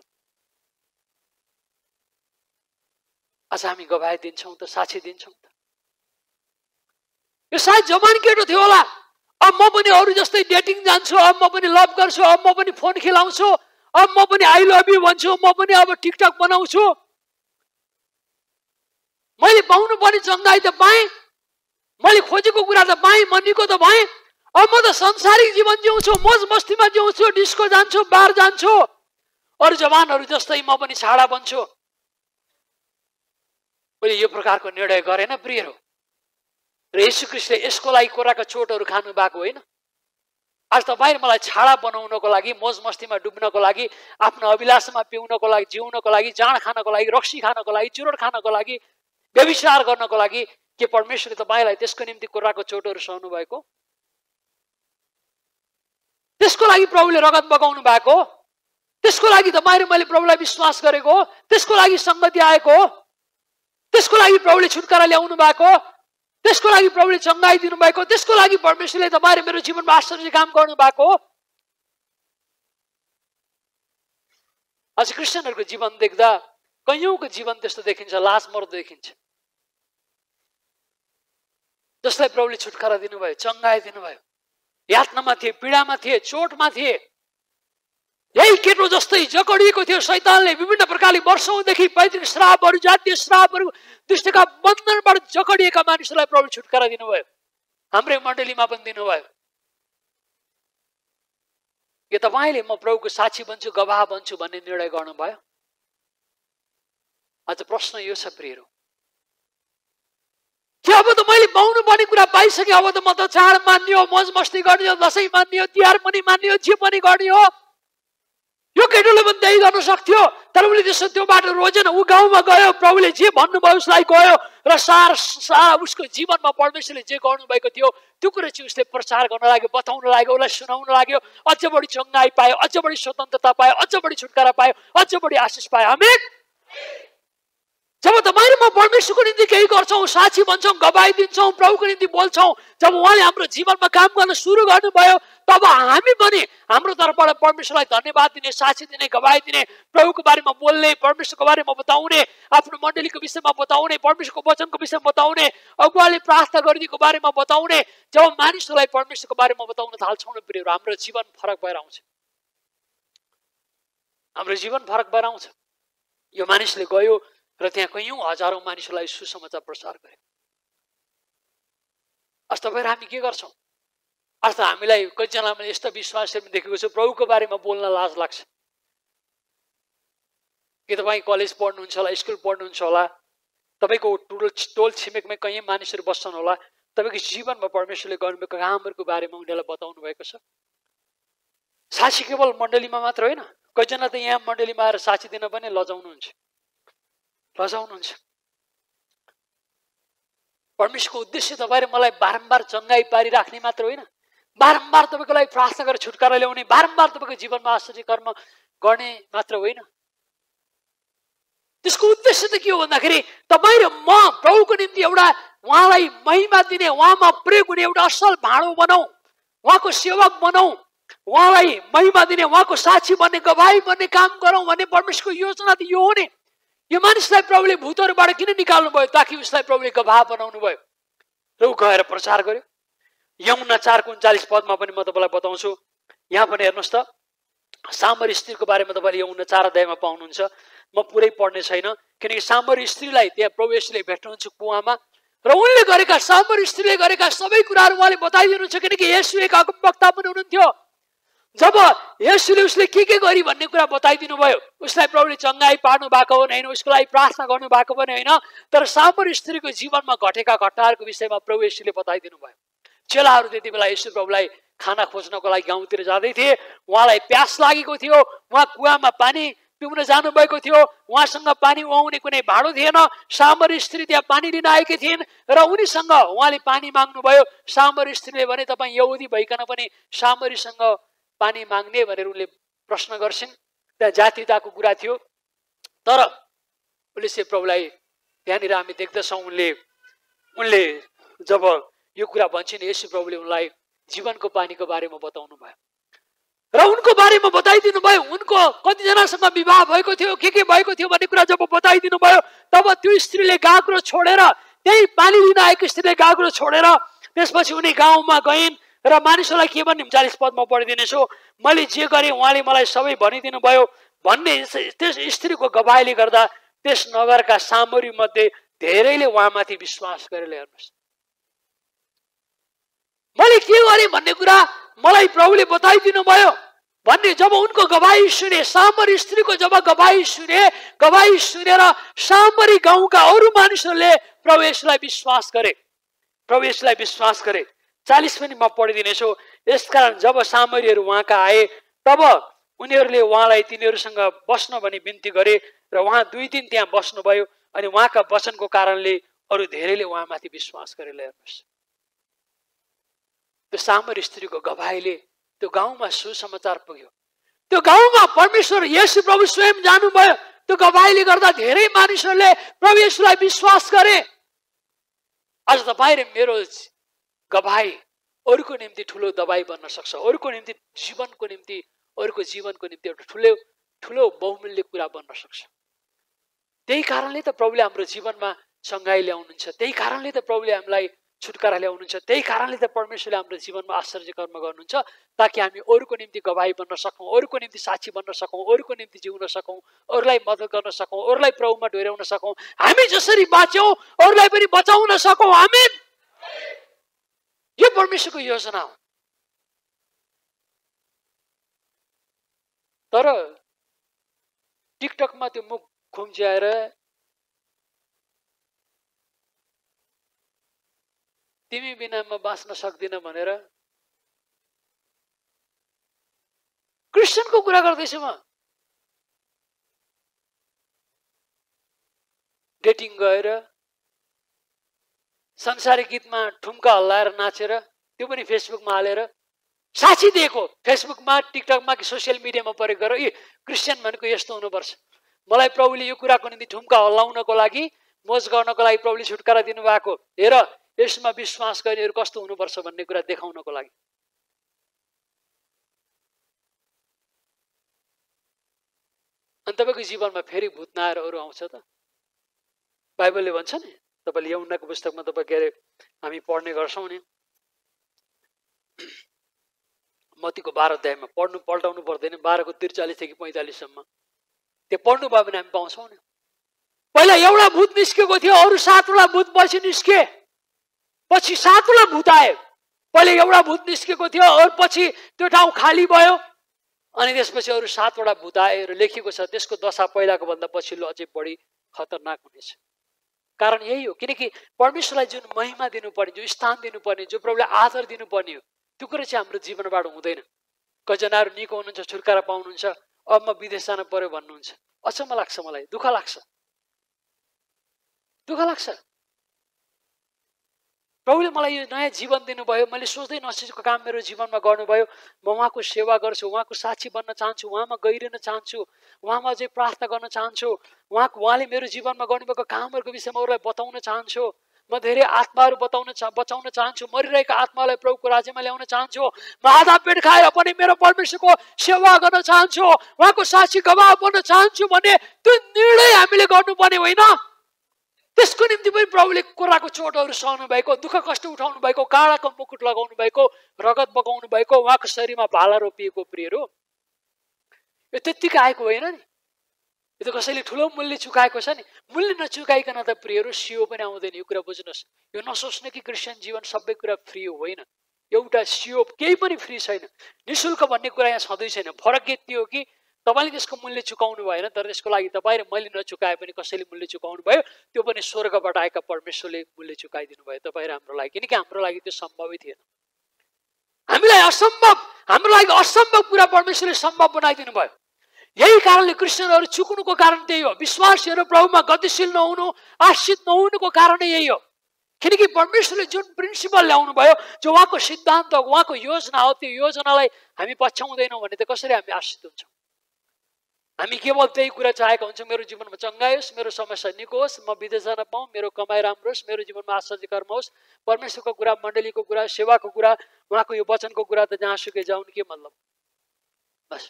आज हामी गवाही दिन्छौँ त, साक्षी दिन्छौँ त। यो सायद जवान केटो थियो होला, अब म पनि अरू जस्तै डेटिङ जान्छु, अब म पनि लभ गर्छु, अब म पनि फोन खेलाउँछु, अब म पनि आई लभ यु भन्छु, म पनि अब टिकटक बनाउँछु। मैले पाउनु पर्ने चङ्गाई त पाएँ, मैले खोजेको कुरा त पाएँ, मनीको त भएँ। अब म त संसारिक जीवन जिउँछु, मोज मस्तीमा जिउँछु, डिस्को जान्छु, बार जान्छु, अरू जवानहरू जस्तै म पनि छाडा बन्छु। मैले यो प्रकारको निर्णय गरेन प्रियहरू। र येशू ख्रीष्टले यसको लागि कोराका चोटहरू खानु भएको होइन। आज तपाईँ मलाई छाडा बनाउनको लागि, मोज मस्तीमा डुब्नको लागि, आफ्नो अभिलाषमा पिउनको लागि, जिउनको लागि, जाँड खानको लागि, रक्सी खानको लागि, चुरोट खानको लागि, व्यभिचार गर्नको लागि के परमेश्वरले तपाईँलाई त्यसको निम्ति कोराको चोटहरू सहनु भएको? त्यसको लागि प्रभुले रगत बगाउनु भएको? त्यसको लागि तपाईँ र मैले प्रभुलाई विश्वास गरेको? त्यसको लागि संगति आएको? त्यसको लागि प्रभुले छुटकारा ल्याउनु भएको? त्यसको लागि प्रभुले चङ्गाई दिनुभएको? त्यसको लागि परमेश्वरले तपाईँ र मेरो जीवनमा आश्चर्य काम गर्नु भएको? आज क्रिस्चियनहरूको जीवन देख्दा कयौँको जीवन त्यस्तो देखिन्छ, लाज मर्दो देखिन्छ। जसलाई प्रभुले छुटकारा दिनुभयो, चङ्गाई दिनुभयो, यातनामा थिए, पीडामा थिए, चोटमा थिए, यही केटो जस्तै जकडिएको थियो। शैतानले विभिन्न प्रकारले वर्षौंदेखि पैतृक श्रापहरू, जातीय श्रापहरू, दुष्टका बन्धनबाट जकडिएका मानिसहरूलाई प्रभुले छुटकारा दिनुभयो। हाम्रै मण्डलीमा पनि दिनुभयो। के तपाईँले म प्रभुको साक्षी बन्छु, गवाह बन्छु भन्ने निर्णय गर्नुभयो? आज प्रश्न यो छ प्रियहरू, के अब त मैले पाउनु पर्ने कुरा पाइसकेँ, अब त म त चाड मान्ने हो, मौज मस्ती गर्ने हो, दसैँ मान्ने हो, तिहार पनि मान्ने हो, जे पनि गर्ने हो। यो केटोले पनि त्यही गर्न सक्थ्यो, तर उसले त्यसो त्यो बाटो रोजेन। ऊ गाउँमा गयो, प्रभुले जे भन्नुभयो उसलाई गयो र सारा उसको जीवनमा परमेश्वरले जे गर्नुभएको थियो त्यो कुरा चाहिँ उसले प्रचार गर्न लाग्यो, बताउन लाग्यो, उसलाई सुनाउन लाग्यो। अझ बढी चङ्गाई पायो, अझ बढी स्वतन्त्रता पायो, अझ बढी छुटकारा पायो, अझ बढी आशिष पायो। आमेन। जब तपाईँ र म परमेश्वरको निम्ति केही गर्छौँ, साक्षी बन्छौँ, गवाही दिन्छौँ, प्रभुको निम्ति बोल्छौँ, जब उहाँले हाम्रो जीवनमा काम गर्न सुरु गर्नुभयो, तब हामी पनि हाम्रो तर्फबाट परमेश्वरलाई धन्यवाद दिने, साक्षी दिने, गवाही दिने, प्रभुको बारेमा बोल्ने, परमेश्वरको बारेमा बताउने, आफ्नो मण्डलीको विषयमा बताउने, परमेश्वरको वचनको विषयमा बताउने, अगुवाले प्रार्थना गरिदिएको बारेमा बताउने। जब मानिसहरूलाई परमेश्वरको बारेमा बताउन थाल्छौँ न प्रियहरू, हाम्रो जीवन फरक भएर आउँछ। हाम्रो जीवन फरक भएर आउँछ। यो मानिसले गयो र त्यहाँ कयौँ हजारौँ मानिसहरूलाई सुसमाचार प्रचार गर्यो। आज तपाईँ र हामी के गर्छौँ? आज त हामीलाई कतिजनाले यस्तो विश्वासहरू देखेको छु, प्रभुको बारेमा बोल्न लाज लाग्छ। के तपाईँ कलेज पढ्नुहुन्छ होला, स्कुल पढ्नुहुन्छ होला, तपाईँको टोल छिमेकमै कयौँ मानिसहरू बस्छन् होला, तपाईँको जीवनमा परमेश्वरले गर्नुभएको कामहरूको बारेमा उनीहरूलाई बताउनु भएको छ। साक्षी केवल मण्डलीमा मात्र होइन, कतिजना त यहाँ मण्डलीमा आएर साक्षी दिन पनि लजाउनुहुन्छ। परमेश्वरको उद्देश्य तपाईँ र मलाई बारम्बार चङ्गाई पारिराख्ने मात्र होइन, बारम्बार तपाईँको लागि प्रार्थना गरेर छुटकारा ल्याउने, बारम्बार तपाईँको जीवनमा आश्चर्य कर्म गर्ने मात्र होइन। त्यसको उद्देश्य त के हो भन्दाखेरि तपाईँ र म प्रभुको निम्ति एउटा उहाँलाई महिमा दिने, उहाँमा प्रयोग हुने एउटा असल भाँडो बनाऊ, उहाँको सेवक बनाऊ, उहाँलाई महिमा दिने, उहाँको साक्षी बन्ने, गवाही बन्ने काम गरौँ भन्ने परमेश्वरको योजना त यो हो नि। यो मानिसलाई प्रभुले भूतहरूबाट किन निकाल्नु भयो? ताकि उसलाई प्रभुले गवाह बनाउनु भयो र ऊ गएर प्रचार गर्यो। यमुना 4:39 पदमा पनि म तपाईँलाई बताउँछु। यहाँ पनि हेर्नुहोस् त, सामरी स्त्रीको बारेमा तपाईँले यमुना 4 अध्यायमा पाउनुहुन्छ। म पुरै पढ्ने छैन, किनकि सामरी स्त्रीलाई त्यहाँ प्रभु येशूले भेट्नुहुन्छ कुवामा, र उनले गरेका सामरी स्त्रीले गरेका सबै कुराहरू उहाँले बताइदिनुहुन्छ, किनकि येशू एक अगमवक्ता पनि हुनुहुन्थ्यो। जब येशूले उसले के गरी भन्ने कुरा बताइदिनु भयो, उसलाई प्रभुले चङ्गाई पार्नु भएको पनि होइन, उसको लागि प्रार्थना गर्नु भएको पनि होइन, तर सामरी स्त्रीको जीवनमा घटेका घटनाहरूको विषयमा प्रभु येशूले बताइदिनु भयो। चेलाहरू त्यति बेला येशू प्रभुलाई खाना खोज्नको लागि गाउँतिर जाँदै थिए, उहाँलाई प्यास लागेको थियो, उहाँ कुवामा पानी पिउन जानुभएको थियो, उहाँसँग पानी उहाउने कुनै भाँडो थिएन, सामरी स्त्री त्यहाँ पानी लिन आएकी थिइन् र उनीसँग उहाँले पानी माग्नुभयो। सामरी स्त्रीले भने तपाईँ यहुदी भइकन पनि सामरीसँग पानी माग्ने भनेर उनले प्रश्न गर्छिन्। त्यहाँ जातीयताको कुरा थियो, तर उनले चाहिँ प्रभुलाई त्यहाँनिर हामी देख्दछौँ उनले जब यो कुरा भन्छन्, येशू प्रभुले उनलाई जीवनको पानीको बारेमा बताउनु भयो र उनको बारेमा बताइदिनु भयो। उनको कतिजनासँग विवाह भएको थियो, के भएको थियो भन्ने कुरा जब बताइदिनु भयो, तब त्यो स्त्रीले गाग्रो छोडेर, त्यही पानी लिन आएको स्त्रीले गाग्रो छोडेर त्यसपछि उनी गाउँमा गइन् र मानिसहरूलाई के भन्ने 40 पदमा पढिदिनेछु, मैले जे गरेँ उहाँले मलाई सबै भनिदिनु भयो भन्ने त्यस स्त्रीको गवाहीले गर्दा त्यस नगरका सामरी मध्ये धेरैले उहाँमाथि विश्वास गरेर हेर्नुहोस्, मैले के गरेँ भन्ने कुरा मलाई प्रभुले बताइदिनु भयो भन्ने जब उनको गवाही सुने, सामरी स्त्रीको जब गवाही सुनेर सामरी गाउँका अरू मानिसहरूले प्रभु येशूलाई विश्वास गरे, 40 पनि म पढिदिनेछु। यसकारण जब सामरीहरू उहाँका आए तब उनीहरूले उहाँलाई तिनीहरूसँग बस्न भनी बिन्ती गरे र उहाँ 2 दिन त्यहाँ बस्नुभयो अनि उहाँका वचनको कारणले अरू धेरैले उहाँमाथि विश्वास गरेर हेर्नुहोस्। त्यो सामरी स्त्रीको गवाहीले त्यो गाउँमा सुसमाचार पुग्यो, त्यो गाउँमा परमेश्वर येशू प्रभु स्वयं जानुभयो। त्यो गवाहीले गर्दा धेरै मानिसहरूले प्रभु येशूलाई विश्वास गरे। आज तपाईँ र मेरो गवाही अरूको निम्ति ठुलो दबाई बन्न सक्छ, अरूको निम्ति अरूको जीवनको निम्ति एउटा ठुलो बहुमूल्य कुरा बन्न सक्छ। त्यही कारणले त प्रभुले हाम्रो जीवनमा चङ्गाई ल्याउनुहुन्छ, त्यही कारणले त प्रभुले हामीलाई छुटकारा ल्याउनुहुन्छ, त्यही कारणले त परमेश्वरले हाम्रो जीवनमा आश्चर्य कर्म गर्नुहुन्छ, ताकि हामी अरूको निम्ति गवाही बन्न सकौँ, अरूको निम्ति साक्षी बन्न सकौँ, अरूको निम्ति जिउन सकौँ, अरूलाई मद्दत गर्न सकौँ, अरूलाई प्रभुमा डोर्याउन सकौँ। हामी जसरी बाँच्यौँ अरूलाई पनि बचाउन सकौँ। आमेन। यो परमेश्वरको योजना हो। तर टिकटकमा त्यो मुख खुम्च्याएर तिमी बिना म बाँच्न सक्दिन भनेर क्रिस्चियनको कुरा गर्दैछु म। डेटिङ गएर संसारिक गीतमा ठुम्का हल्लाएर नाचेर त्यो पनि फेसबुकमा हालेर साक्षी दिएको, फेसबुकमा टिकटकमा कि सोसियल मिडियामा प्रयोग गरेर ए क्रिस्चियन भनेको यस्तो हुनुपर्छ, मलाई प्रभुले यो कुराको निम्ति ठुम्का हल्लाउनको लागि, मोज गर्नको लागि प्रभुले छुटकारा दिनुभएको, हेर यसमा विश्वास गर्नेहरू कस्तो हुनुपर्छ भन्ने कुरा देखाउनको लागि। अनि तपाईँको जीवनमा फेरि भूत नआएर अरू आउँछ त? बाइबलले भन्छ नि, तपाईँले यूहन्नाको पुस्तकमा तपाईँ के अरे हामी पढ्ने गर्छौँ नि, मत्तीको 12 अध्यायमा पल्टाउनु पर्दैन, 12 को 43 देखि 45सम्म त्यो पढ्नुभयो भने हामी पाउँछौँ नि। पहिला एउटा भूत निस्केको थियो, अरू 7 वटा भूत पछि निस्के, पछि 7 वटा भूत आए। पहिले एउटा भूत निस्केको थियो, अरू पछि त्यो ठाउँ खाली भयो, अनि त्यसपछि अरू 7 वटा भूत आए र लेखिएको छ त्यसको दशा पहिलाको भन्दा पछिल्लो अझै बढी खतरनाक हुनेछ। कारण यही हो, किनकि परमेश्वरलाई जुन महिमा दिनुपर्ने, जो स्थान दिनुपर्ने, जो प्रभुले आदर दिनुपर्ने हो, त्यो कुरा चाहिँ हाम्रो जीवनबाट हुँदैन। कजनाहरू निको हुनुहुन्छ, छुटकारा पाउनुहुन्छ, अब म विदेश जान पर्यो भन्नुहुन्छ, अचम्म लाग्छ मलाई, दुःख लाग्छ। प्रभुले मलाई यो नयाँ जीवन दिनुभयो, मैले सोच्दै नसोचेको काम मेरो जीवनमा गर्नुभयो, म उहाँको सेवा गर्छु, उहाँको साक्षी बन्न चाहन्छु, उहाँमा गहिरिन चाहन्छु, उहाँमा अझै प्रार्थना गर्न चाहन्छु, उहाँले मेरो जीवनमा गर्नुभएको कामहरूको विषयमा अरूलाई बताउन चाहन्छु, म धेरै आत्माहरू बचाउन चाहन्छु, मरिरहेका आत्मालाई प्रभुको राज्यमा ल्याउन चाहन्छु, म आधा पेट खाएर पनि मेरो परमेश्वरको सेवा गर्न चाहन्छु, उहाँको साक्षी गवाह बन्न चाहन्छु भन्ने त्यो निर्णय हामीले गर्नुपर्ने होइन। त्यसको निम्ति पनि प्रभुले कोराको चोटहरू सहनु भएको, दुःख कष्ट उठाउनु भएको, काँडाको मुकुट लगाउनु भएको, रगत बगाउनु भएको, उहाँको शरीरमा भाला रोपिएको प्रियहरू, यो त्यत्तिकै आएको होइन नि। यो त कसैले ठुलो मूल्य चुकाएको छ नि। मूल्य नचुकाइकन त प्रियहरू सियो पनि आउँदैन। यो कुरा बुझ्नुहोस्। यो नसोच्नु कि क्रिस्चियन जीवन सबै कुरा फ्री होइन। एउटा सियो केही पनि फ्री छैन। निःशुल्क भन्ने कुरा यहाँ छँदै छैन। फरक यति हो कि तपाईँले त्यसको मूल्य चुकाउनु भएन, तर त्यसको लागि तपाईँ र मैले नचुकाए पनि कसैले मूल्य चुकाउनु भयो। त्यो पनि स्वर्गबाट आएका परमेश्वरले मूल्य चुकाइदिनु भयो तपाईँ र हाम्रो लागि, किनकि हाम्रो लागि त्यो सम्भवै थिएन। हामीलाई असम्भव, हाम्रो लागि असम्भव कुरा परमेश्वरले सम्भव बनाइदिनु भयो। यही कारणले क्रिस्चियनहरू चुक्नुको कारण त्यही हो। विश्वासीहरू प्रभुमा गतिशील नहुनु, आश्रित नहुनुको कारण यही हो। किनकि परमेश्वरले जुन प्रिन्सिपल ल्याउनु भयो, जो उहाँको सिद्धान्त, उहाँको योजना हो, त्यो योजनालाई हामी पछ्याउँदैनौँ भने त कसरी हामी आश्रित हुन्छौँ? हामी केवल त्यही कुरा चाहेका हुन्छौँ, मेरो जीवनमा चङ्गाइ होस्, मेरो समस्या निको होस्, म विदेश जान पाऊँ, मेरो कमाइ राम्रो होस्, मेरो जीवनमा आश्चर्य कर्म होस्, परमेश्वरको कुरा, मण्डलीको कुरा, सेवाको कुरा, उहाँको यो वचनको कुरा त जहाँसुकै जाउन्, के मतलब? बस।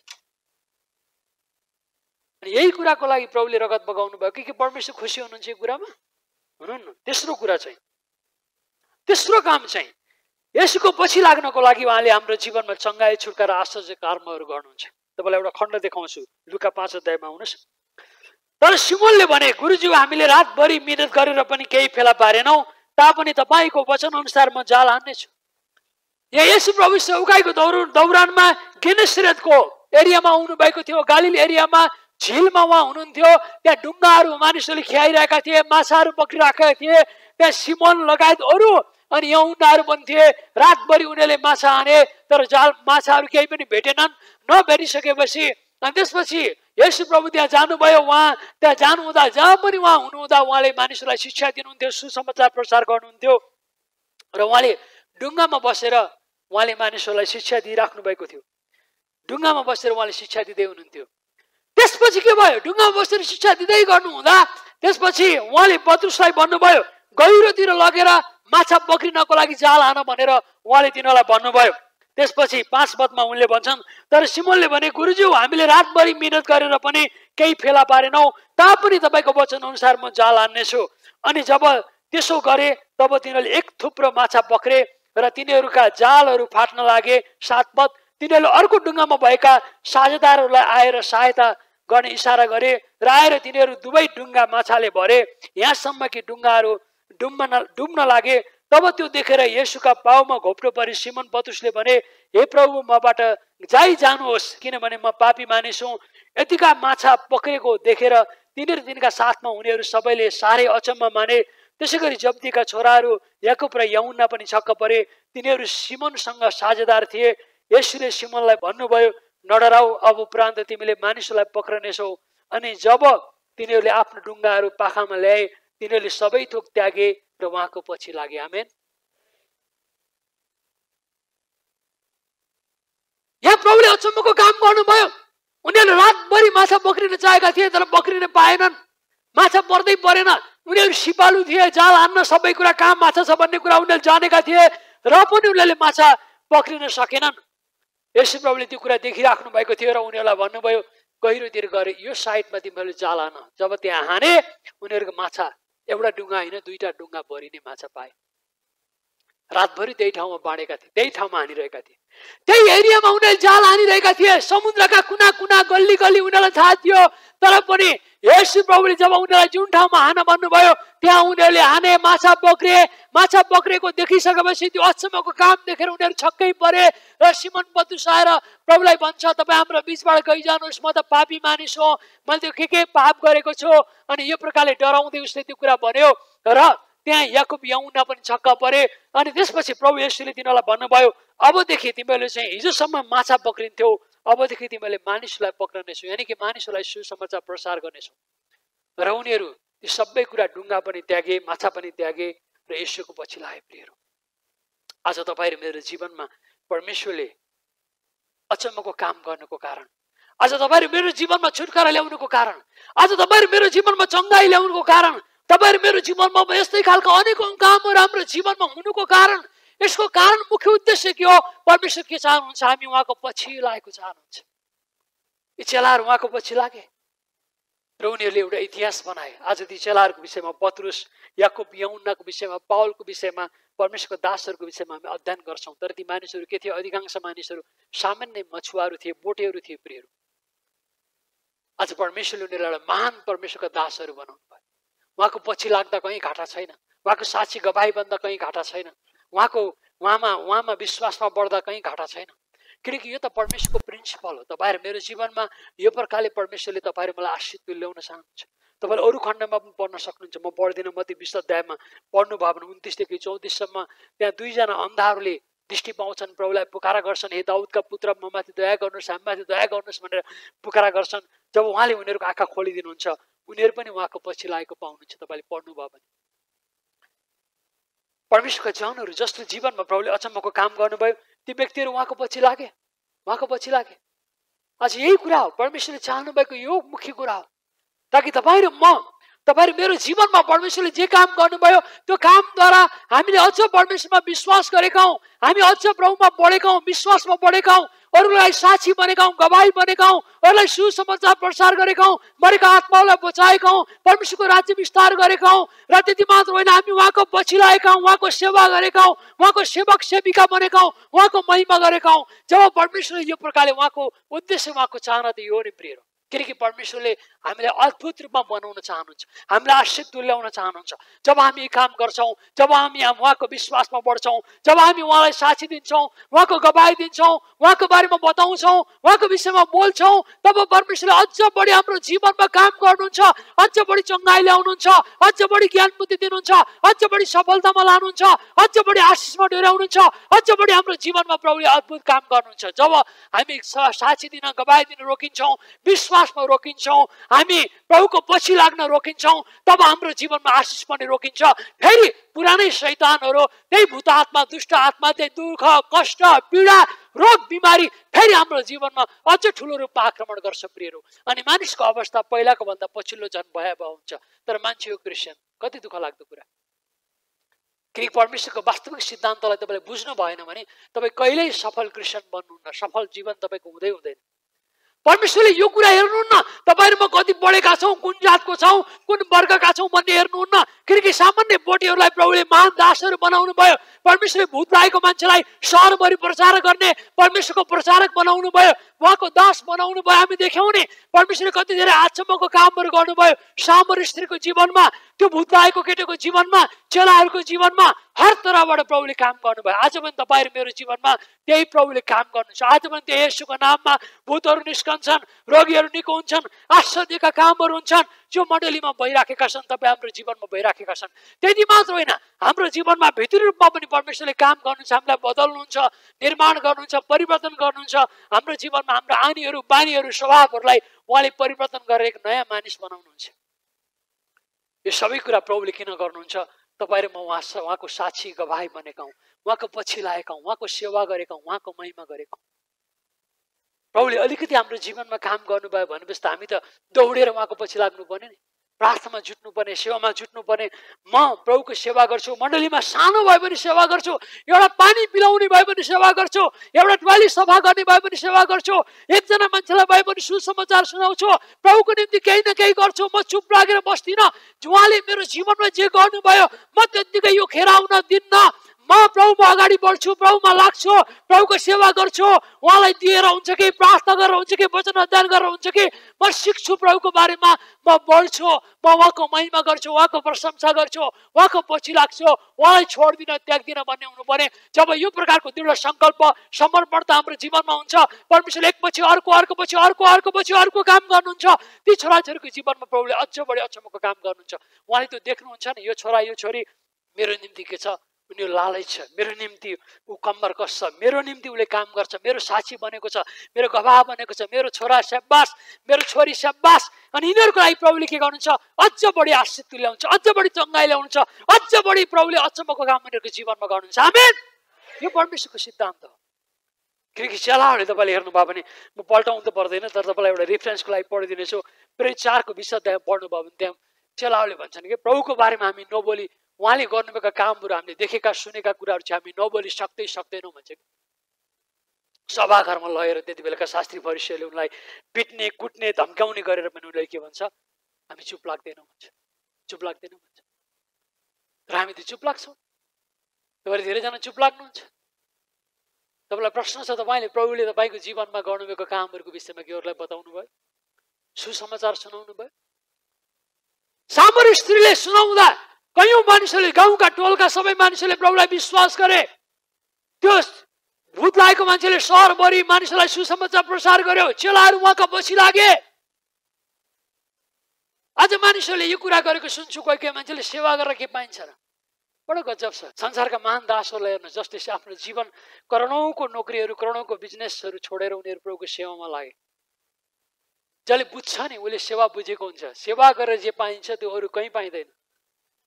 अनि यही कुराको लागि प्रभुले रगत बगाउनु भयो कि परमेश्वर खुसी हुनुहुन्छ यो कुरामा? हुनुहुन्न। तेस्रो कुरा चाहिँ, तेस्रो काम चाहिँ यसको पछि लाग्नको लागि उहाँले हाम्रो जीवनमा चङ्गाइ, छुटकारा, आश्चर्य कर्महरू गर्नुहुन्छ। तपाईँलाई एउटा खण्ड देखाउँछु, लुका 5 अध्यायमा आउनुहोस्। तर सिमोनले भने, गुरुज्यू, हामीले रातभरि मिहिनेत गरेर पनि केही फेला पारेनौँ, तापनि तपाईँको वचन अनुसार म जाल हान्नेछु। यहाँ येशू प्रभु उकाइको दौरानमा गेनेसरेतको एरियामा आउनु भएको थियो। गालिल एरियामा झिलमा उहाँ हुनुहुन्थ्यो। त्यहाँ डुङ्गाहरू मानिसहरूले खियाइरहेका थिए, माछाहरू पक्रिरहेका थिए। त्यहाँ सिमोन लगायत अरू अनि यहुनाहरू पनि थिए। रातभरि उनीहरूले माछा हाने, तर जाल माछाहरू केही पनि भेटेनन्। नभेटिसकेपछि अनि त्यसपछि येशू प्रभु त्यहाँ जानुभयो। उहाँ त्यहाँ जानुहुँदा, जहाँ पनि उहाँ हुनुहुँदा उहाँले मानिसहरूलाई शिक्षा दिनुहुन्थ्यो, सुसमाचार प्रचार गर्नुहुन्थ्यो। र उहाँले डुङ्गामा बसेर उहाँले मानिसहरूलाई शिक्षा दिइराख्नु भएको थियो। डुङ्गामा बसेर उहाँले शिक्षा दिँदै हुनुहुन्थ्यो। त्यसपछि के भयो? डुङ्गामा बसेर शिक्षा दिँदै गर्नुहुँदा त्यसपछि उहाँले पत्रुसलाई भन्नुभयो, गहिरोतिर लगेर माछा पक्रिनको लागि जाल हान भनेर उहाँले तिनीहरूलाई भन्नुभयो। त्यसपछि 5 पदमा उनले भन्छन्, तर सिमोनले भने, गुरुज्यू, हामीले रातभरि मिहिनेत गरेर पनि केही फेला पारेनौँ, तापनि तपाईँको वचन अनुसार म जाल हान्नेछु। अनि जब त्यसो गरे तब तिनीहरूले एक थुप्रो माछा पक्रे र तिनीहरूका जालहरू फाट्न लागे। 7 पद, तिनीहरूले अर्को डुङ्गामा भएका साझेदारहरूलाई आएर सहायता गर्ने इसारा गरे र आएर तिनीहरू दुवै डुङ्गा माछाले भरे, यहाँसम्म कि डुङ्गाहरू डुब्न लागे। तब त्यो देखेर येशूका पाउमा घोप्टो परि सिमोन पत्रुसले भने, हे प्रभु, मबाट जानुहोस्, किनभने म पापी मानिस हुँ। यतिका माछा पक्रेको देखेर तिनका साथमा हुनेहरू सबैले साह्रै अचम्म माने। त्यसै गरी जब्दीका छोराहरू याकुब र यूहन्ना पनि छक्क परे। तिनीहरू सिमोनसँग साझेदार थिए। येशूले सिमोनलाई भन्नुभयो, नडराऊ, अब उपरान्त तिमीले मानिसहरूलाई पक्रनेछौ। अनि जब तिनीहरूले आफ्नो डुङ्गाहरू पाखामा ल्याए, तिनीहरूले सबै थोक त्यागे र उहाँको पछि लागे। आमेन। यहाँ प्रभुले अचम्मको काम गर्नुभयो। उनीहरूले रातभरि माछा पक्रिन चाहेका थिए, तर पक्रिन पाएनन्। माछा पर्दै परेन। उनीहरू सिपालु थिए, जाल हान्न सबै कुरा, कहाँ माछा छ भन्ने कुरा उनीहरूले जानेका थिए, र पनि उनीहरूले माछा पक्रिन सकेनन्। येशू प्रभुले त्यो कुरा देखिराख्नु भएको थियो र उनीहरूलाई भन्नुभयो, गहिरोतिर गरे यो साइडमा तिमीहरूले जाल हान। जब त्यहाँ हाने, उनीहरूको माछा एउटा डुङ्गा होइन, 2टा डुङ्गा भरि नै माछा पाए। रातभरि त्यही ठाउँमा बाँडेका थिए, त्यही ठाउँमा हानिरहेका थिए, त्यही एरियामा उनीहरूले जाल हानिरहेका थिए। समुद्रका कुना कुना, गल्ली गल्ली उनीहरूलाई थाहा थियो। तर पनि येशू प्रभुले जब उनीहरूलाई जुन ठाउँमा हान भन्नुभयो, त्यहाँ उनीहरूले हाने, माछा पक्रे। माछा पक्रेको देखिसकेपछि त्यो अचम्मको काम देखेर उनीहरू छक्कै परे। र सिमोन पत्रुस आएर प्रभुलाई भन्छ, तपाईँ हाम्रो बिचबाट गइजानुहोस्, म त पापी मानिस हो, मैले त्यो के पाप गरेको छु। अनि यो प्रकारले डराउँदै उसले त्यो कुरा भन्यो र त्यहाँ याकुब यूहन्ना पनि छक्क परे। अनि त्यसपछि प्रभु येशूले तिनीहरूलाई भन्नुभयो, अबदेखि तिमीहरूले चाहिँ हिजोसम्म माछा पक्रिन्थ्यौ, अबदेखि तिमीहरूले मानिसलाई पक्रनेछौ, यानि कि मानिसहरूलाई सुसमाचार प्रसार गर्नेछौ। र उनीहरू ती सबै कुरा डुङ्गा पनि त्यागे, माछा पनि त्यागे र येशूको पछि लागे। प्रियहरू, आज तपाईँ र मेरो जीवनमा परमेश्वरले अचम्मको काम गर्नुको कारण, आज तपाईँ र मेरो जीवनमा छुटकारा ल्याउनुको कारण, आज तपाईँ र मेरो जीवनमा चङ्गाइ ल्याउनुको कारण, तपाईँ र मेरो जीवनमा यस्तै खालको अनेकौं कामहरू हाम्रो जीवनमा हुनुको कारण, यसको कारण मुख्य उद्देश्य के हो? परमेश्वर के चाहनुहुन्छ? हामी उहाँको पछि लागेको चाहनुहुन्छ। यी चेलाहरू उहाँको पछि लागे र उनीहरूले एउटा इतिहास बनाए। आज ती चेलाहरूको विषयमा पत्रुस, याकुब, यूहन्नाको विषयमा, पाउलको विषयमा, परमेश्वरको दासहरूको विषयमा हामी अध्ययन गर्छौँ। तर ती मानिसहरू के थिए? अधिकांश मानिसहरू सामान्य मछुवाहरू थिए, बोटेहरू थिए। प्रियहरू, आज परमेश्वरले उनीहरूलाई महान परमेश्वरका दासहरू बनाउनु भयो। उहाँको पछि लाग्दा कहीँ घाटा छैन, उहाँको साक्षी गवाही बन्दा कहीँ घाटा छैन, उहाँमा विश्वासमा बढ्दा कहीँ घाटा छैन। किनकि यो त परमेश्वरको प्रिन्सिपल हो। तपाईँहरू मेरो जीवनमा यो प्रकारले परमेश्वरले तपाईँहरू मलाई आशिष तुल्याउन चाहनुहुन्छ। तपाईँले अरू खण्डमा पनि पढ्न सक्नुहुन्छ। म पढ्दिनँ, मत्ती 20 अध्यायमा पढ्नुभयो भने 29 देखि 34सम्म त्यहाँ दुईजना अन्धाहरूले दृष्टि पाउँछन्, प्रभुलाई पुकारा गर्छन्, हे दाउदका पुत्र म माथि दया गर्नुहोस्, हामी माथि दया गर्नुहोस् भनेर पुकारा गर्छन्। जब उहाँले उनीहरूको आँखा खोलिदिनुहुन्छ, उनीहरू पनि उहाँको पछि लागेको पाउनुहुन्छ। तपाईँले पढ्नुभयो भने परमेश्वरका जनहरू जसले जीवनमा प्रभुले अचम्मको काम गर्नुभयो, ती व्यक्तिहरू उहाँको पछि लागे, उहाँको पछि लागे। आज यही कुरा हो, परमेश्वरले चाहनु भएको यो मुख्य कुरा हो, ताकि तपाईँहरू मेरो जीवनमा परमेश्वरले जे काम गर्नुभयो त्यो कामद्वारा हामीले अझ परमेश्वरमा विश्वास गरेका हौँ, हामी अझ प्रभुमा बढेका हौँ, विश्वासमा बढेका हौँ, अरूलाई साक्षी बनेका हौँ, गवाही बनेका हौँ, अरूलाई सुसमाचार प्रचार गरेका हौँ, मरेका आत्मालाई बचाएका हौँ, परमेश्वरको राज्य विस्तार गरेका हौँ। र त्यति मात्र होइन, हामी उहाँको पछि लागेका हौँ, उहाँको सेवा गरेका हौँ, उहाँको सेवक सेविका बनेका हौँ, उहाँको महिमा गरेका हौँ। जब परमेश्वरले यो प्रकारले उहाँको उद्देश्य, उहाँको चाहना त यो नै प्रिय हो। किनकि परमेश्वरले हामीलाई अद्भुत रूपमा बनाउन चाहनुहुन्छ, हामीलाई आशिष तुल्याउन चाहनुहुन्छ। जब हामी काम गर्छौँ, जब हामी उहाँको विश्वासमा बढ्छौँ, जब हामी उहाँलाई साक्षी दिन्छौँ, उहाँको गवाही दिन्छौँ, उहाँको बारेमा बताउँछौँ, उहाँको विषयमा बोल्छौँ, तब परमेश्वरले अझ बढी हाम्रो जीवनमा काम गर्नुहुन्छ, अझ बढी चङ्गाई ल्याउनुहुन्छ, अझ बढी ज्ञान बुद्धि दिनुहुन्छ, अझ बढी सफलतामा लानुहुन्छ, अझ बढी आशिषमा डोर्याउनुहुन्छ, अझ बढी हाम्रो जीवनमा प्रभुले अद्भुत काम गर्नुहुन्छ। जब हामी साक्षी दिन, गवाही दिन रोकिन्छौँ, विश्वासमा रोकिन्छौँ, हामी प्रभुको पछि लाग्न रोकिन्छौँ, तब हाम्रो जीवनमा आशिष पनि रोकिन्छ। फेरि पुरानै शैतानहरू, त्यही भूत आत्मा, दुष्ट आत्मा, त्यही दुःख, कष्ट, पीडा, रोग, बिमारी फेरि हाम्रो जीवनमा अझ ठुलो रूपमा आक्रमण गर्छ प्रियहरू। अनि मानिसको अवस्था पहिलाको भन्दा पछिल्लो झन् भयावह हुन्छ। तर मान्छे हो क्रिस्चियन, कति दुःख लाग्दो कुरा। किनकि परमेश्वरको वास्तविक सिद्धान्तलाई तपाईँले बुझ्नु भएन भने तपाईँ कहिल्यै सफल क्रिस्चियन बन्नुहुन्न, सफल जीवन तपाईँको हुँदै हुँदैन। परमेश्वरले यो कुरा हेर्नुहुन्न तपाईँहरूमा कति बढेका छौँ, कुन जातको छौँ, कुन वर्गका छौँ भन्ने हेर्नुहुन्न। किनकि सामान्य बोटीहरूलाई प्रभुले महान दासहरू बनाउनु भयो। परमेश्वरले भूत लागेको मान्छेलाई सहरभरि प्रचार गर्ने परमेश्वरको प्रचारक बनाउनु भयो, उहाँको दास बनाउनु भयो। हामी देख्यौँ नि परमेश्वरले कति धेरै आचम्मको कामहरू गर्नुभयो सामरी स्त्रीको जीवनमा, त्यो भूत लागेको केटीको जीवनमा, चेलाहरूको जीवनमा, हर तरहबाट प्रभुले काम गर्नुभयो। आज पनि तपाईँहरू मेरो जीवनमा त्यही प्रभुले काम गर्नुहुन्छ। आज पनि त्यो येशूको नाममा भूतहरू निस्कन्छन्, रोगीहरू निको हुन्छन्, आश्चर्यका कामहरू हुन्छन्, जो मण्डलीमा भइराखेका छन्, तपाईँ हाम्रो जीवनमा भइराखेका छन्। त्यति मात्र होइन, हाम्रो जीवनमा भित्री रूपमा पनि परमेश्वरले काम गर्नुहुन्छ, हामीलाई बदल्नुहुन्छ, निर्माण गर्नुहुन्छ, परिवर्तन गर्नुहुन्छ। हाम्रो जीवनमा हाम्रो आनीहरू, बानीहरू, स्वभावहरूलाई उहाँले परिवर्तन गरेर एक नयाँ मानिस बनाउनुहुन्छ। यो सबै कुरा प्रभुले किन गर्नुहुन्छ? तपाईँ र म उहाँको साक्षी गवाही बनेका हौँ, उहाँको पछि लागेका हौँ, उहाँको सेवा गरेका हौँ, उहाँको महिमा गरेका हौँ। प्रभुले अलिकति हाम्रो जीवनमा काम गर्नुभयो भनेपछि त हामी त दौडेर उहाँको पछि लाग्नु पर्ने नि, प्रार्थनामा जुट्नु पर्ने, सेवामा जुट्नु पर्ने। म प्रभुको सेवा गर्छु, मण्डलीमा सानो भए पनि सेवा गर्छु, एउटा पानी पिलाउने भए पनि सेवा गर्छु, एउटा ट्वाइलेट सफा गर्ने भए पनि सेवा गर्छु, एकजना मान्छेलाई भए पनि सुसमाचार सुनाउँछु, प्रभुको निम्ति केही न केही गर्छु। म चुप लागेर बस्दिनँ। उहाँले मेरो जीवनमा जे गर्नुभयो म त्यत्तिकै यो खेराउन दिन्न। म प्रभुमा अगाडि बढ्छु, प्रभुमा लाग्छु, प्रभुको सेवा गर्छु। उहाँलाई दिएर हुन्छ कि, प्रार्थना गरेर हुन्छ कि, वचन अध्ययन गरेर हुन्छ कि, म सिक्छु प्रभुको बारेमा, म बढ्छु, म उहाँको महिमा गर्छु, उहाँको प्रशंसा गर्छु, उहाँको पछि लाग्छु, उहाँलाई छोड्दिन, त्याग्दिन भन्ने हुनु पर्ने। जब यो प्रकारको दृढ सङ्कल्प, समर्पणता हाम्रो जीवनमा हुन्छ, परमेश्वरले एकपछि अर्को, अर्कोपछि अर्को, अर्कोपछि अर्को काम गर्नुहुन्छ। ती छोराछोरीको जीवनमा प्रभुले अझ बढी अचम्मको काम गर्नुहुन्छ। उहाँले त्यो देख्नुहुन्छ नि, यो छोरा यो छोरी मेरो निम्ति के छ, उनी लालच छ, मेरो निम्ति ऊ कम्मर कस्छ, मेरो निम्ति उसले काम गर्छ, मेरो साक्षी बनेको छ, मेरो गवाह बनेको छ, मेरो छोरा स्याबास, मेरो छोरी स्याबास। अनि यिनीहरूको लागि प्रभुले के गर्नुहुन्छ? अझ बढी आशिष तुल्याउँछ, अझ बढी चङ्गाई ल्याउनुहुन्छ, अझ बढी प्रभुले अचम्मको काम उनीहरूको जीवनमा गर्नुहुन्छ। आमेन। यो परमेश्वरको सिद्धान्त हो। किनकि चेलाहरूले तपाईँले हेर्नुभयो भने, म पल्टाउनु त पर्दैन, तर तपाईँलाई एउटा रेफरेन्सको लागि पढिदिनेछु। प्रेरित 4को 20 अध्याय पढ्नुभयो भने त्यहाँ चेलाहरूले भन्छन् कि प्रभुको बारेमा हामी नबोली, उहाँले गर्नुभएका कामहरू, हामीले देखेका सुनेका कुराहरू चाहिँ हामी नबोली सक्दैनौँ भन्छ। सभाघरमा लगेर त्यति बेलाका शास्त्री फरिसीहरूले उनलाई पिट्ने, कुट्ने, धम्काउने गरेर पनि उनीहरूले के भन्छ? हामी चुप लाग्दैनौँ भन्छ, चुप लाग्दैनौँ भन्छ। र हामी त चुप लाग्छौँ, तपाईँले धेरैजना चुप लाग्नुहुन्छ। तपाईँलाई प्रश्न छ, तपाईँले प्रभुले तपाईँको जीवनमा गर्नुभएको कामहरूको विषयमा केहरूलाई बताउनु भयो? सुसमाचार सुनाउनु भयो। सामरी स्त्रीले सुनाउँदा कयौं मानिसहरूले, गाउँका टोलका सबै मानिसहरूले प्रभुलाई विश्वास गरे। त्यो भूत लागेको मान्छेले सहरभरि मानिसलाई सुसमाचार प्रसार गर्यो। चेलाहरू उहाँका पछि लागे। आज मानिसहरूले यो कुरा गरेको सुन्छु, कोही कोही मान्छेले सेवा गरेर के पाइन्छ र? बडो गजब छ। संसारका महान दासहरूलाई हेर्नु, जसले आफ्नो जीवन करोडौंको नोकरीहरू, करोडौंको बिजनेसहरू छोडेर उनीहरू प्रभुको सेवामा लागे। जसले बुझ्छ नि उसले सेवा बुझेको हुन्छ। सेवा गरेर जे पाइन्छ त्यो अरू कहीँ पाइँदैन।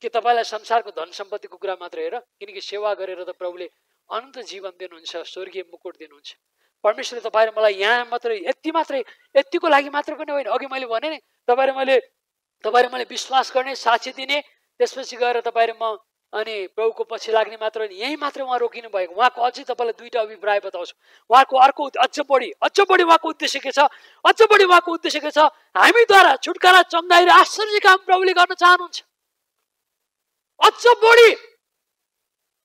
के तपाईँलाई संसारको धन सम्पत्तिको कुरा मात्र हेर? किनकि सेवा गरेर त प्रभुले अनन्त जीवन दिनुहुन्छ, स्वर्गीय मुकुट दिनुहुन्छ। परमेश्वरले तपाईँ र मलाई यहाँ मात्रै यतिको लागि मात्र पनि होइन। अघि मैले भने नि, तपाईँ र मैले विश्वास गर्ने, साक्षी दिने, त्यसपछि गएर तपाईँ र म अनि प्रभुको पछि लाग्ने मात्र होइन। यही मात्र उहाँ रोकिनु भएको। उहाँको अझै तपाईँलाई दुईटा अभिप्राय बताउँछु। उहाँको अर्को अझ बढी उहाँको उद्देश्य के छ? अझ बढी उहाँको उद्देश्य के छ? हामीद्वारा छुटकारा, चङ्गाई र आश्चर्य काम प्रभुले गर्न चाहनुहुन्छ। अझ बढी।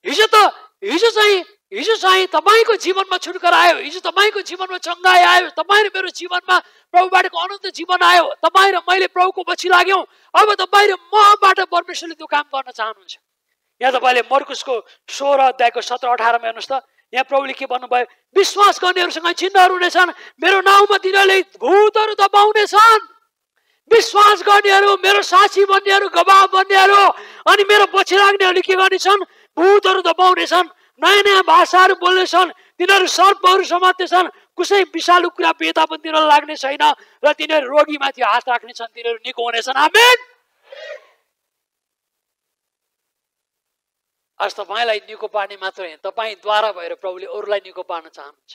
हिजो चाहिँ तपाईँको जीवनमा छुटकारा आयो, हिजो तपाईँको जीवनमा चङ्गाई आयो, तपाईँ र मेरो जीवनमा प्रभुबाटको अनन्त जीवन आयो। तपाईँ र मैले प्रभुको पछि लाग्यौँ। अब तपाईँ र मबाट परमेश्वरले त्यो काम गर्न चाहनुहुन्छ। यहाँ तपाईँले मर्कुसको 16 अध्यायको 17-18मा हेर्नुहोस् त। यहाँ प्रभुले के भन्नुभयो? विश्वास गर्नेहरूसँग चिन्हहरू हुनेछन्, मेरो नाउँमा तिनीहरूले भूतहरू दबाउनेछन्। विश्वास गर्नेहरू, मेरो साक्षी बन्नेहरू, गवाह बन्नेहरू, अनि मेरो पछि लाग्नेहरूले के गर्नेछन्? भूतहरू दबाउनेछन्, नयाँ नयाँ भाषाहरू बोल्नेछन्, तिनीहरू सर्पहरू समात्नेछन्, कुनै विषालु कुरा बेता पनि तिनीहरू लाग्ने छैन, र तिनीहरू रोगीमाथि हात राख्नेछन्, तिनीहरू निको हुनेछन्। आमेन। आज तपाईँलाई निको पार्ने मात्र होइन, तपाईँद्वारा भएर प्रभुले अरूलाई निको पार्न चाहनुहुन्छ।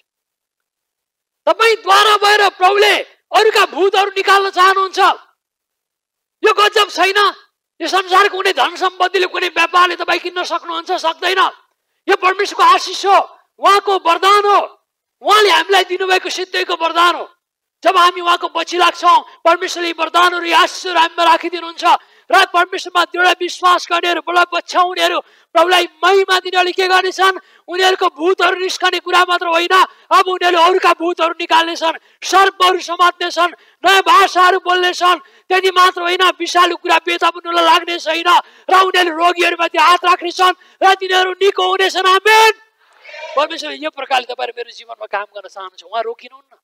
तपाईँद्वारा भएर प्रभुले अरूका भूतहरू निकाल्न चाहनुहुन्छ। यो गजब छैन? यो संसारको कुनै धन सम्पत्तिले, कुनै व्यापारले तपाईँ किन्न सक्नुहुन्छ? सक्दैन। यो परमेश्वरको आशिष हो, उहाँको वरदान हो। उहाँले हामीलाई दिनुभएको सिद्धैको वरदान हो। जब हामी उहाँको पछि लाग्छौँ, परमेश्वरले वरदानहरू, आशिषहरू हामीमा राखिदिनुहुन्छ। र परमेश्वरमा दृढ विश्वास गर्नेहरू, बडा पछ्याउनेहरू, प्रभुलाई महिमा दिनेहरूले के गर्नेछन्? उनीहरूको भूतहरू निस्कने कुरा मात्र होइन, अब उनीहरूले अरूका भूतहरू निकाल्नेछन्, सर्पहरू समात्नेछन्, नयाँ भाषाहरू बोल्नेछन्। त्यति मात्र होइन, विषालु कुरा बेता पनि उनीहरूलाई लाग्ने छैन, र उनीहरूले रोगीहरूमाथि हात राख्नेछन्, र तिनीहरू निको हुनेछन्। आमेन। परमेश्वरले यो प्रकारले तपाईँ मेरो जीवनमा काम गर्न चाहनुहुन्छ। उहाँ रोकिनुहुन्न।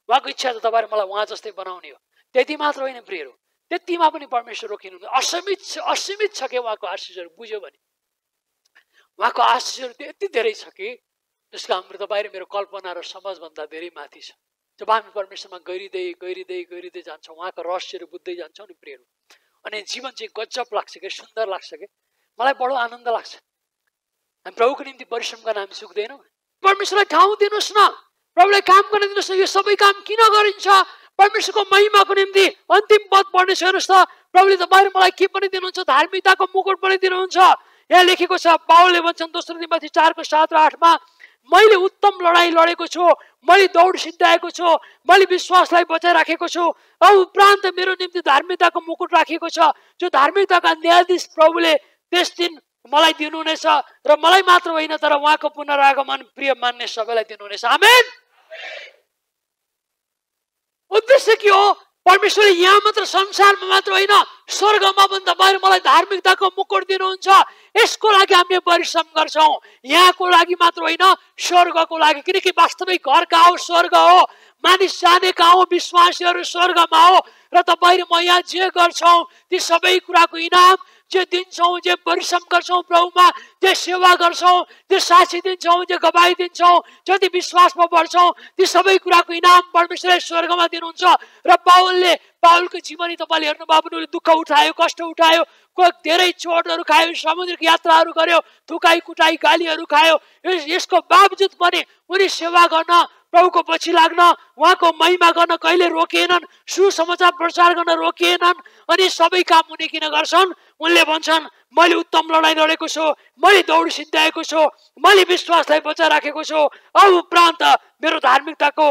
उहाँको इच्छा त तपाईँ मलाई उहाँ जस्तै बनाउने हो। त्यति मात्र होइन प्रियहरू, त्यतिमा पनि परमेश्वर रोकिनुहुन्न। असीमित छ कि उहाँको आशिषहरू। बुझ्यो भने उहाँको आशिषहरू त्यति धेरै छ कि जसको हाम्रो तपाईँ र मेरो कल्पना र समझभन्दा धेरै माथि छ। जब हामी परमेश्वरमा गहिरिँदै जान्छौँ, उहाँको रहस्यहरू बुझ्दै जान्छौँ नि प्रियहरू, अनि जीवन चाहिँ गजब लाग्छ कि, सुन्दर लाग्छ कि, मलाई बडो आनन्द लाग्छ। हामी प्रभुको निम्ति परिश्रम गर्न हामी सुक्दैनौँ। परमेश्वरलाई ठाउँ दिनुहोस् न, प्रभुलाई काम गर्न दिनुहोस् न। यो सबै काम किन गरिन्छ? परमेश्वरको महिमाको निम्ति। अन्तिम पद पढ्ने छ हेर्नुहोस् त। प्रभुले तपाईँ र मलाई के पनि दिनुहुन्छ? धार्मिकताको मुकुट पनि दिनुहुन्छ। यहाँ लेखेको छ, पावलले भन्छन् 2 तिमोथी 4:7-8मा, मैले उत्तम लडाई लडेको छु, मैले दौड सिद्ध्याएको छु, मैले विश्वासलाई बचाइराखेको छु। अब उपरान्त मेरो निम्ति धार्मिकताको मुकुट राखेको छ, जो धार्मिकताका न्यायाधीश प्रभुले त्यस दिन मलाई दिनुहुनेछ, र मलाई मात्र होइन तर उहाँको पुनरागमन प्रिय मान्ने सबैलाई दिनुहुनेछ। आमेन। उद्देश्य के हो? परमेश्वरले यहाँ मात्र, संसारमा मात्र होइन, स्वर्गमा पनि तपाईँ मलाई धार्मिकताको मुकुट दिनुहुन्छ। यसको लागि हामी परिश्रम गर्छौँ। यहाँको लागि मात्र होइन, स्वर्गको लागि। किनकि वास्तविक घर कहाँ हो? स्वर्ग हो। मानिस जाने कहाँ हो? विश्वासीहरू स्वर्गमा हो। र तपाईँ र म यहाँ जे गर्छौँ ती सबै कुराको इनाम, जे दिन्छौँ, जे परिश्रम गर्छौँ प्रभुमा, जे सेवा गर्छौँ, जे साक्षी दिन्छौँ, जे गवाही दिन्छौँ, जति विश्वासमा बढ्छौँ, ती सबै कुराको इनाम परमेश्वरले स्वर्गमा दिनुहुन्छ। र पावलको जीवनी तपाईँले हेर्नुभयो भने उसले दुःख उठायो, कष्ट उठायो, धेरै चोटहरू खायो, समुद्रिक यात्राहरू गर्यो, थुकाई कुटाई गालीहरू खायो। यसको बावजुद पनि उनी सेवा गर्न, प्रभुको पछि लाग्न, उहाँको महिमा गर्न कहिले रोकिएनन्, सुसमाचार प्रचार गर्न रोकिएनन्। अनि सबै काम उनी किन गर्छन्? उनले भन्छन्, मैले उत्तम लडाई लडेको छु, मैले दौड सिद्ध्याएको छु, मैले विश्वासलाई बचाइराखेको छु। अब उपरान्त मेरो धार्मिकताको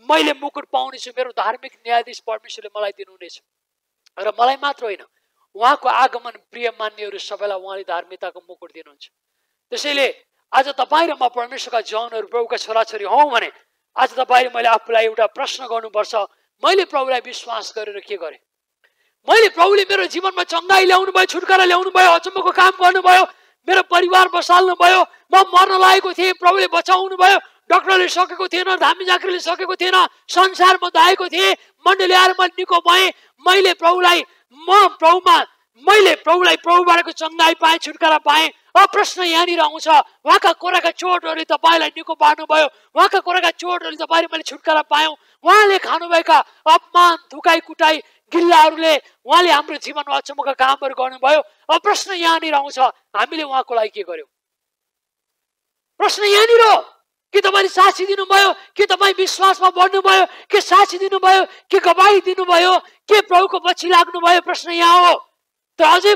मैले मुकुट पाउनेछु, मेरो धार्मिक न्यायाधीश परमेश्वरले मलाई दिनुहुनेछ। र मलाई मात्र होइन, उहाँको आगमन प्रिय मान्नेहरू सबैलाई उहाँले धार्मिकताको मुकुट दिनुहुन्छ। त्यसैले आज तपाईँ र म परमेश्वरका जवानहरू, प्रभुका छोराछोरी हौँ भने आज तपाईँ र मैले आफूलाई एउटा प्रश्न गर्नुपर्छ। मैले प्रभुलाई विश्वास गरेर के गरेँ? मैले प्रभुले मेरो जीवनमा चङ्गाई ल्याउनु भयो, छुटकारा ल्याउनु भयो, अचम्मको काम गर्नुभयो, मेरो परिवार बसाल्नु भयो, म मर्न लागेको थिएँ, प्रभुले बचाउनु भयो, डक्टरले सकेको थिएन, धामी झाँक्रीले सकेको थिएन, संसारमा धाएको थिएँ, मण्डली आएर मैले निको भएँ, मैले प्रभुलाई प्रभुबाटको चङ्गाई पाएँ, छुटकारा पाएँ। अब प्रश्न यहाँनिर आउँछ, उहाँका कोराका चोटहरूले तपाईँलाई निको पार्नुभयो, उहाँका कोराका चोटहरूले तपाईँले मैले छुटकारा पायौँ, उहाँले खानुभएका अपमान, धुकाइ कुटाइ, गिल्लाहरूले उहाँले हाम्रो जीवनमा अचम्मका कामहरू गर्नुभयो। अब प्रश्न यहाँनिर आउँछ, हामीले उहाँको लागि के गर्यौँ? प्रश्न यहाँनिर हो, के तपाईँले साक्षी दिनुभयो? के तपाईँ विश्वासमा बढ्नुभयो? के साक्षी दिनुभयो? के गवाही दिनुभयो? के प्रभुको पछि लाग्नुभयो? प्रश्न यहाँ हो। तर अझै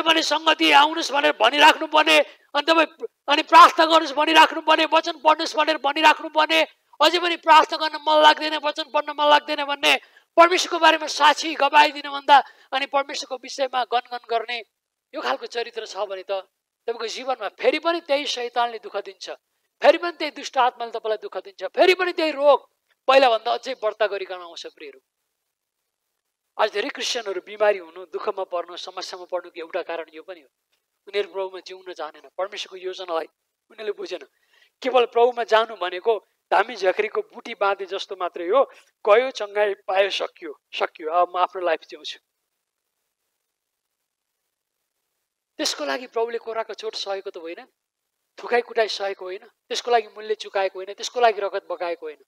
पनि सङ्गति आउनुहोस् भनेर भनिराख्नु पर्ने, अनि प्रार्थना गर्नुहोस् भनिराख्नु पर्ने, वचन पढ्नुहोस् भनेर भनिराख्नु पर्ने, अझै पनि प्रार्थना गर्न मन लाग्दैन, वचन पढ्न मन लाग्दैन भन्ने, परमेश्वरको बारेमा साक्षी गवाही दिनुभन्दा अनि परमेश्वरको विषयमा गनगन गर्ने यो खालको चरित्र छ भने त तपाईँको जीवनमा फेरि पनि त्यही शैतानले दुःख दिन्छ, फेरि पनि त्यही दुष्ट आत्माले तपाईँलाई दुःख दिन्छ, फेरि पनि त्यही रोग पहिलाभन्दा अझै बढ्ता गरिकन आउँछ। प्रियहरू, आज धेरै क्रिस्चियनहरू बिमारी हुनु, दुःखमा पर्नु, समस्यामा पर्नुको एउटा कारण यो पनि हो, उनीहरू प्रभुमा जिउन जानेन, परमेश्वरको योजनालाई उनीहरूले बुझेन। केवल प्रभुमा जानु भनेको धामी झाँक्रीको बुटी बाँधे जस्तो मात्रै हो, गयो चङ्गाई पायो, सक्यो, अब म आफ्नो लाइफ जिउँछु। त्यसको लागि प्रभुले कोराको चोट सहेको त होइन, थुकाइ कुटाइ सहेको होइन, त्यसको लागि मूल्य चुकाएको होइन, त्यसको लागि रगत बगाएको होइन।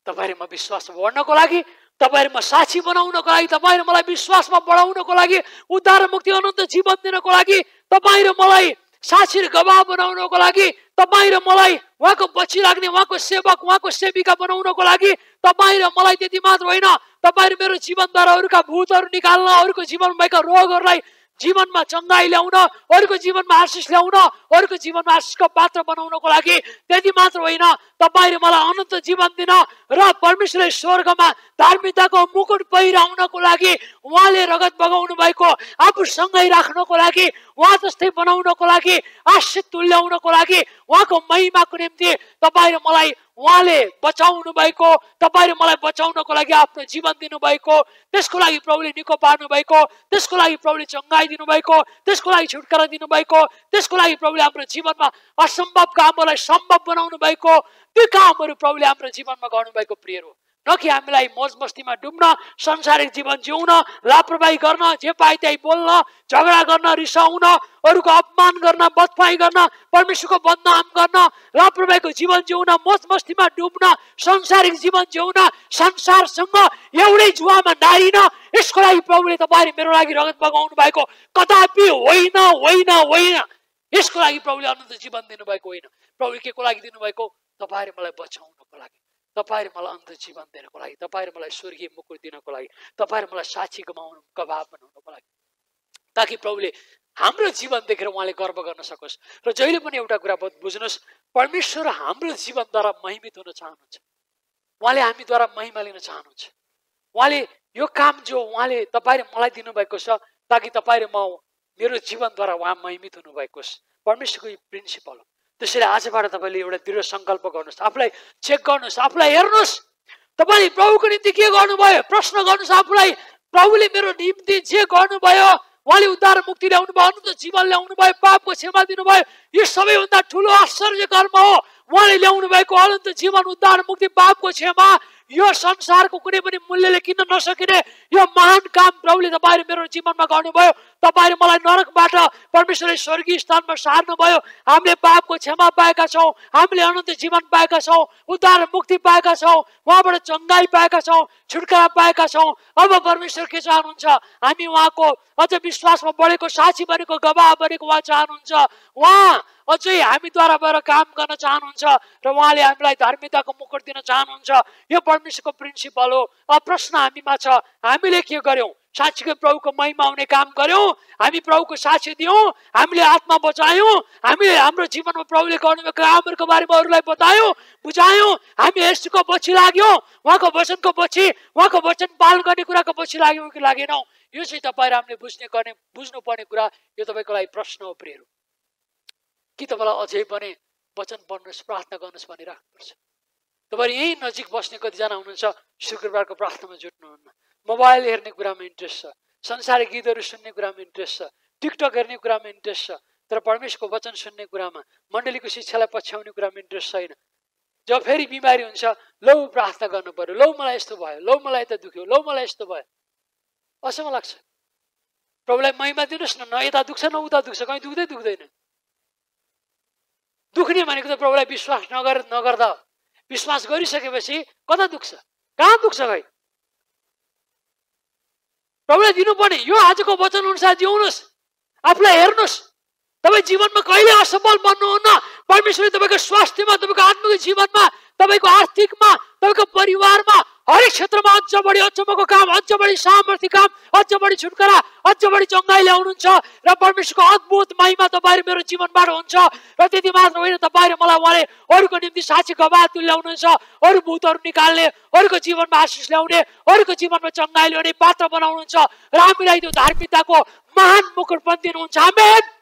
तपाईँ र म विश्वासमा बढ्नको लागि, तपाईँ र म साक्षी बनाउनको लागि, तपाईँ र मलाई विश्वासमा बढाउनको लागि, उद्धार मुक्ति अनन्त जीवन दिनको लागि, तपाईँ र मलाई साक्षी र गवाह बनाउनको लागि, तपाईँ र मलाई उहाँको पछि लाग्ने, उहाँको सेवक, उहाँको सेविका बनाउनको लागि, तपाईँ र मलाई त्यति मात्र होइन, तपाईँ र मेरो जीवनद्वारा अरूका भूतहरू निकाल्न, अरूको जीवनमा भएका रोगहरूलाई जीवनमा चङ्गाई ल्याउन, अरूको जीवनमा आशिष ल्याउन, अरूको जीवनमा आशिषको पात्र बनाउनको लागि, त्यति मात्र होइन, तपाईँ र मलाई अनन्त जीवन दिन र परमेश्वरले स्वर्गमा धार्मिकताको मुकुट पहिराउनको लागि, उहाँले रगत बगाउनु भएको आफूसँगै राख्नको लागि, उहाँ जस्तै बनाउनको लागि, आशिष तुल्याउनको लागि, उहाँको महिमाको निम्ति तपाईँ र मलाई उहाँले बचाउनु भएको, तपाईँ र मलाई बचाउनको लागि आफ्नो जीवन दिनुभएको, त्यसको लागि प्रभुले निको पार्नु भएको, त्यसको लागि प्रभुले चङ्गाई दिनुभएको, त्यसको लागि छुटकारा दिनुभएको, त्यसको लागि प्रभुले हाम्रो जीवनमा असम्भव कामहरूलाई सम्भव बनाउनु भएको, त्यो कामहरू प्रभुले हाम्रो जीवनमा गर्नुभएको। प्रियहरू, न कि हामीलाई मौज मस्तीमा डुब्न, संसारिक जीवन जिउन, लापरवाही गर्न, जे पाए त्यही बोल्न, झगडा गर्न, रिसाउन, अरूको अपमान गर्न, बदफाइ गर्न, परमेश्वरको बदनाम गर्न, लापरवाहीको जीवन जिउन, मौज मस्तीमा डुब्न, संसारिक जीवन जिउन, संसारसँग एउटै जुवामा नारिन, यसको लागि प्रभुले तपाईँले मेरो लागि रगत बगाउनु भएको कदापि होइन, होइन, होइन। यसको लागि प्रभुले अनन्त जीवन दिनुभएको होइन। प्रभुले के को लागि दिनुभएको? तपाईँ र मलाई बचाउनको लागि, तपाईँ र मलाई अनन्त जीवन दिनको लागि, तपाईँ र मलाई स्वर्गीय मुकुट दिनको लागि, तपाईँ र मलाई साक्षी गवाह बनाउनको लागि, ताकि प्रभुले हाम्रो जीवन देखेर उहाँले गर्व गर्न सकोस्। र जहिले पनि एउटा कुरा बुझ्नुहोस्, परमेश्वर हाम्रो जीवनद्वारा महिमित हुन चाहनुहुन्छ, उहाँले हामीद्वारा महिमा लिन चाहनुहुन्छ। उहाँले यो काम जो उहाँले तपाईँ र मलाई दिनुभएको छ, ताकि तपाईँ र म मेरो जीवनद्वारा उहाँ महिमित हुनुभएको होस्। परमेश्वरको यो प्रिन्सिपल हो। त्यसैले आजबाट तपाईँले एउटा दृढ सङ्कल्प गर्नुहोस्, आफूलाई चेक गर्नुहोस्, आफूलाई हेर्नुहोस्, तपाईँले प्रभुको निम्ति के गर्नुभयो, प्रश्न गर्नुहोस् आफूलाई। प्रभुले मेरो निम्ति जे गर्नुभयो, उहाँले उद्धार मुक्ति ल्याउनु भयो, अनन्त जीवन ल्याउनु भयो, पापको क्षमा दिनुभयो, यो सबैभन्दा ठुलो आश्चर्य कर्म हो। उहाँले ल्याउनु भएको अनन्त जीवन, उद्धार मुक्ति, पापको क्षमा, यो संसारको कुनै पनि मूल्यले किन्न नसकिने यो महान काम प्रभुले तपाईँ र मेरो जीवनमा गर्नुभयो। तपाईँ र मलाई नरकबाट परमेश्वरले स्वर्गीय स्थानमा सार्नुभयो। हामीले पापको क्षमा पाएका छौँ, हामीले अनन्त जीवन पाएका छौँ, उद्धार मुक्ति पाएका छौँ, उहाँबाट चङ्गाई पाएका छौँ, छुटकारा पाएका छौँ। अब परमेश्वर के चाहनुहुन्छ? हामी उहाँको अझ विश्वासमा बढेको, साक्षी बनेको, गवाह बनेको उहाँ चाहनुहुन्छ। उहाँ अझै हामीद्वारा भएर काम गर्न चाहनुहुन्छ र उहाँले हामीलाई धार्मिकताको मुकुट दिन चाहनुहुन्छ। यो परमेश्वरको प्रिन्सिपल हो। अब प्रश्न हामीमा छ, हामीले के गर्यौँ? साक्षीको प्रभुको महिमा आउने काम गर्यौँ, हामी प्रभुको साक्षी दियौँ, हामीले आत्मा बचायौँ, हामीले हाम्रो जीवनमा प्रभुले गर्नुभएको कामहरूको बारेमा अरूलाई बतायौँ, बुझायौँ, हामी यसको पछि लाग्यौँ, उहाँको वचनको पछि, उहाँको वचन पालन गर्ने कुराको पछि लाग्यौँ कि लागेनौँ? यो चाहिँ तपाईँ र हामीले बुझ्नुपर्ने कुरा। यो तपाईँको लागि प्रश्न हो। प्रियहरू, कि तपाईँलाई अझै पनि वचन पढ्नुहोस्, प्रार्थना गर्नुहोस् भनिराख्नुपर्छ? तपाईहरु यही नजिक बस्ने कतिजना हुनुहुन्छ शुक्रबारको प्रार्थनामा जुट्नुहुन्न, मोबाइल हेर्ने कुरामा इन्ट्रेस्ट छ, संसारिक गीतहरू सुन्ने कुरामा इन्ट्रेस्ट छ, टिकटक हेर्ने कुरामा इन्ट्रेस्ट छ, तर परमेश्वरको वचन सुन्ने कुरामा, मण्डलीको शिक्षालाई पछ्याउने कुरामा इन्ट्रेस्ट छैन। जब फेरि बिमारी हुन्छ, लौ प्रार्थना गर्नु पर्यो, लौ मलाई यस्तो भयो, लौ मलाई यता दुख्यो, लौ मलाई यस्तो भयो, अचम्म लाग्छ। प्रभुलाई महिमा दिनुहोस् न यता दुख्छ न उता दुख्छ, कहीँ दुख्दैन। दुख्ने भनेको त प्रभुलाई विश्वास नगर्दा, विश्वास गरिसकेपछि कता दुख्छ, कहाँ दुख्छ खै? प्रभुलाई दिनुपर्ने यो आजको वचन अनुसार जिउनुहोस्, आफूलाई हेर्नुहोस्। तपाईँ जीवनमा कहिले असफल बन्नुहुन्न। परमेश्वरले तपाईँको स्वास्थ्यमा, तपाईँको आत्मिक जीवनमा, तपाईँको आर्थिकमा, तपाईँको परिवारमा, हरेक क्षेत्रमा अझ बढी अचम्मको काम, अझ बढी सामर्थ्य काम, अझ बढी छुटकारा, अझ बढी चङ्गाई ल्याउनुहुन्छ र परमेश्वरको अद्भुत महिमा तपाईँहरू मेरो जीवनबाट हुन्छ। र त्यति मात्र होइन, तपाईँहरू मलाई उहाँले अरूको निम्ति साक्षी गवाह तुल्याउनुहुन्छ, अरू भूतहरू निकाल्ने, अरूको जीवनमा आशिष ल्याउने, अरूको जीवनमा चङ्गाई ल्याउने पात्र बनाउनुहुन्छ र हामीलाई त्यो धार्मिकताको महान मुकुट दिनुहुन्छ। आमेन।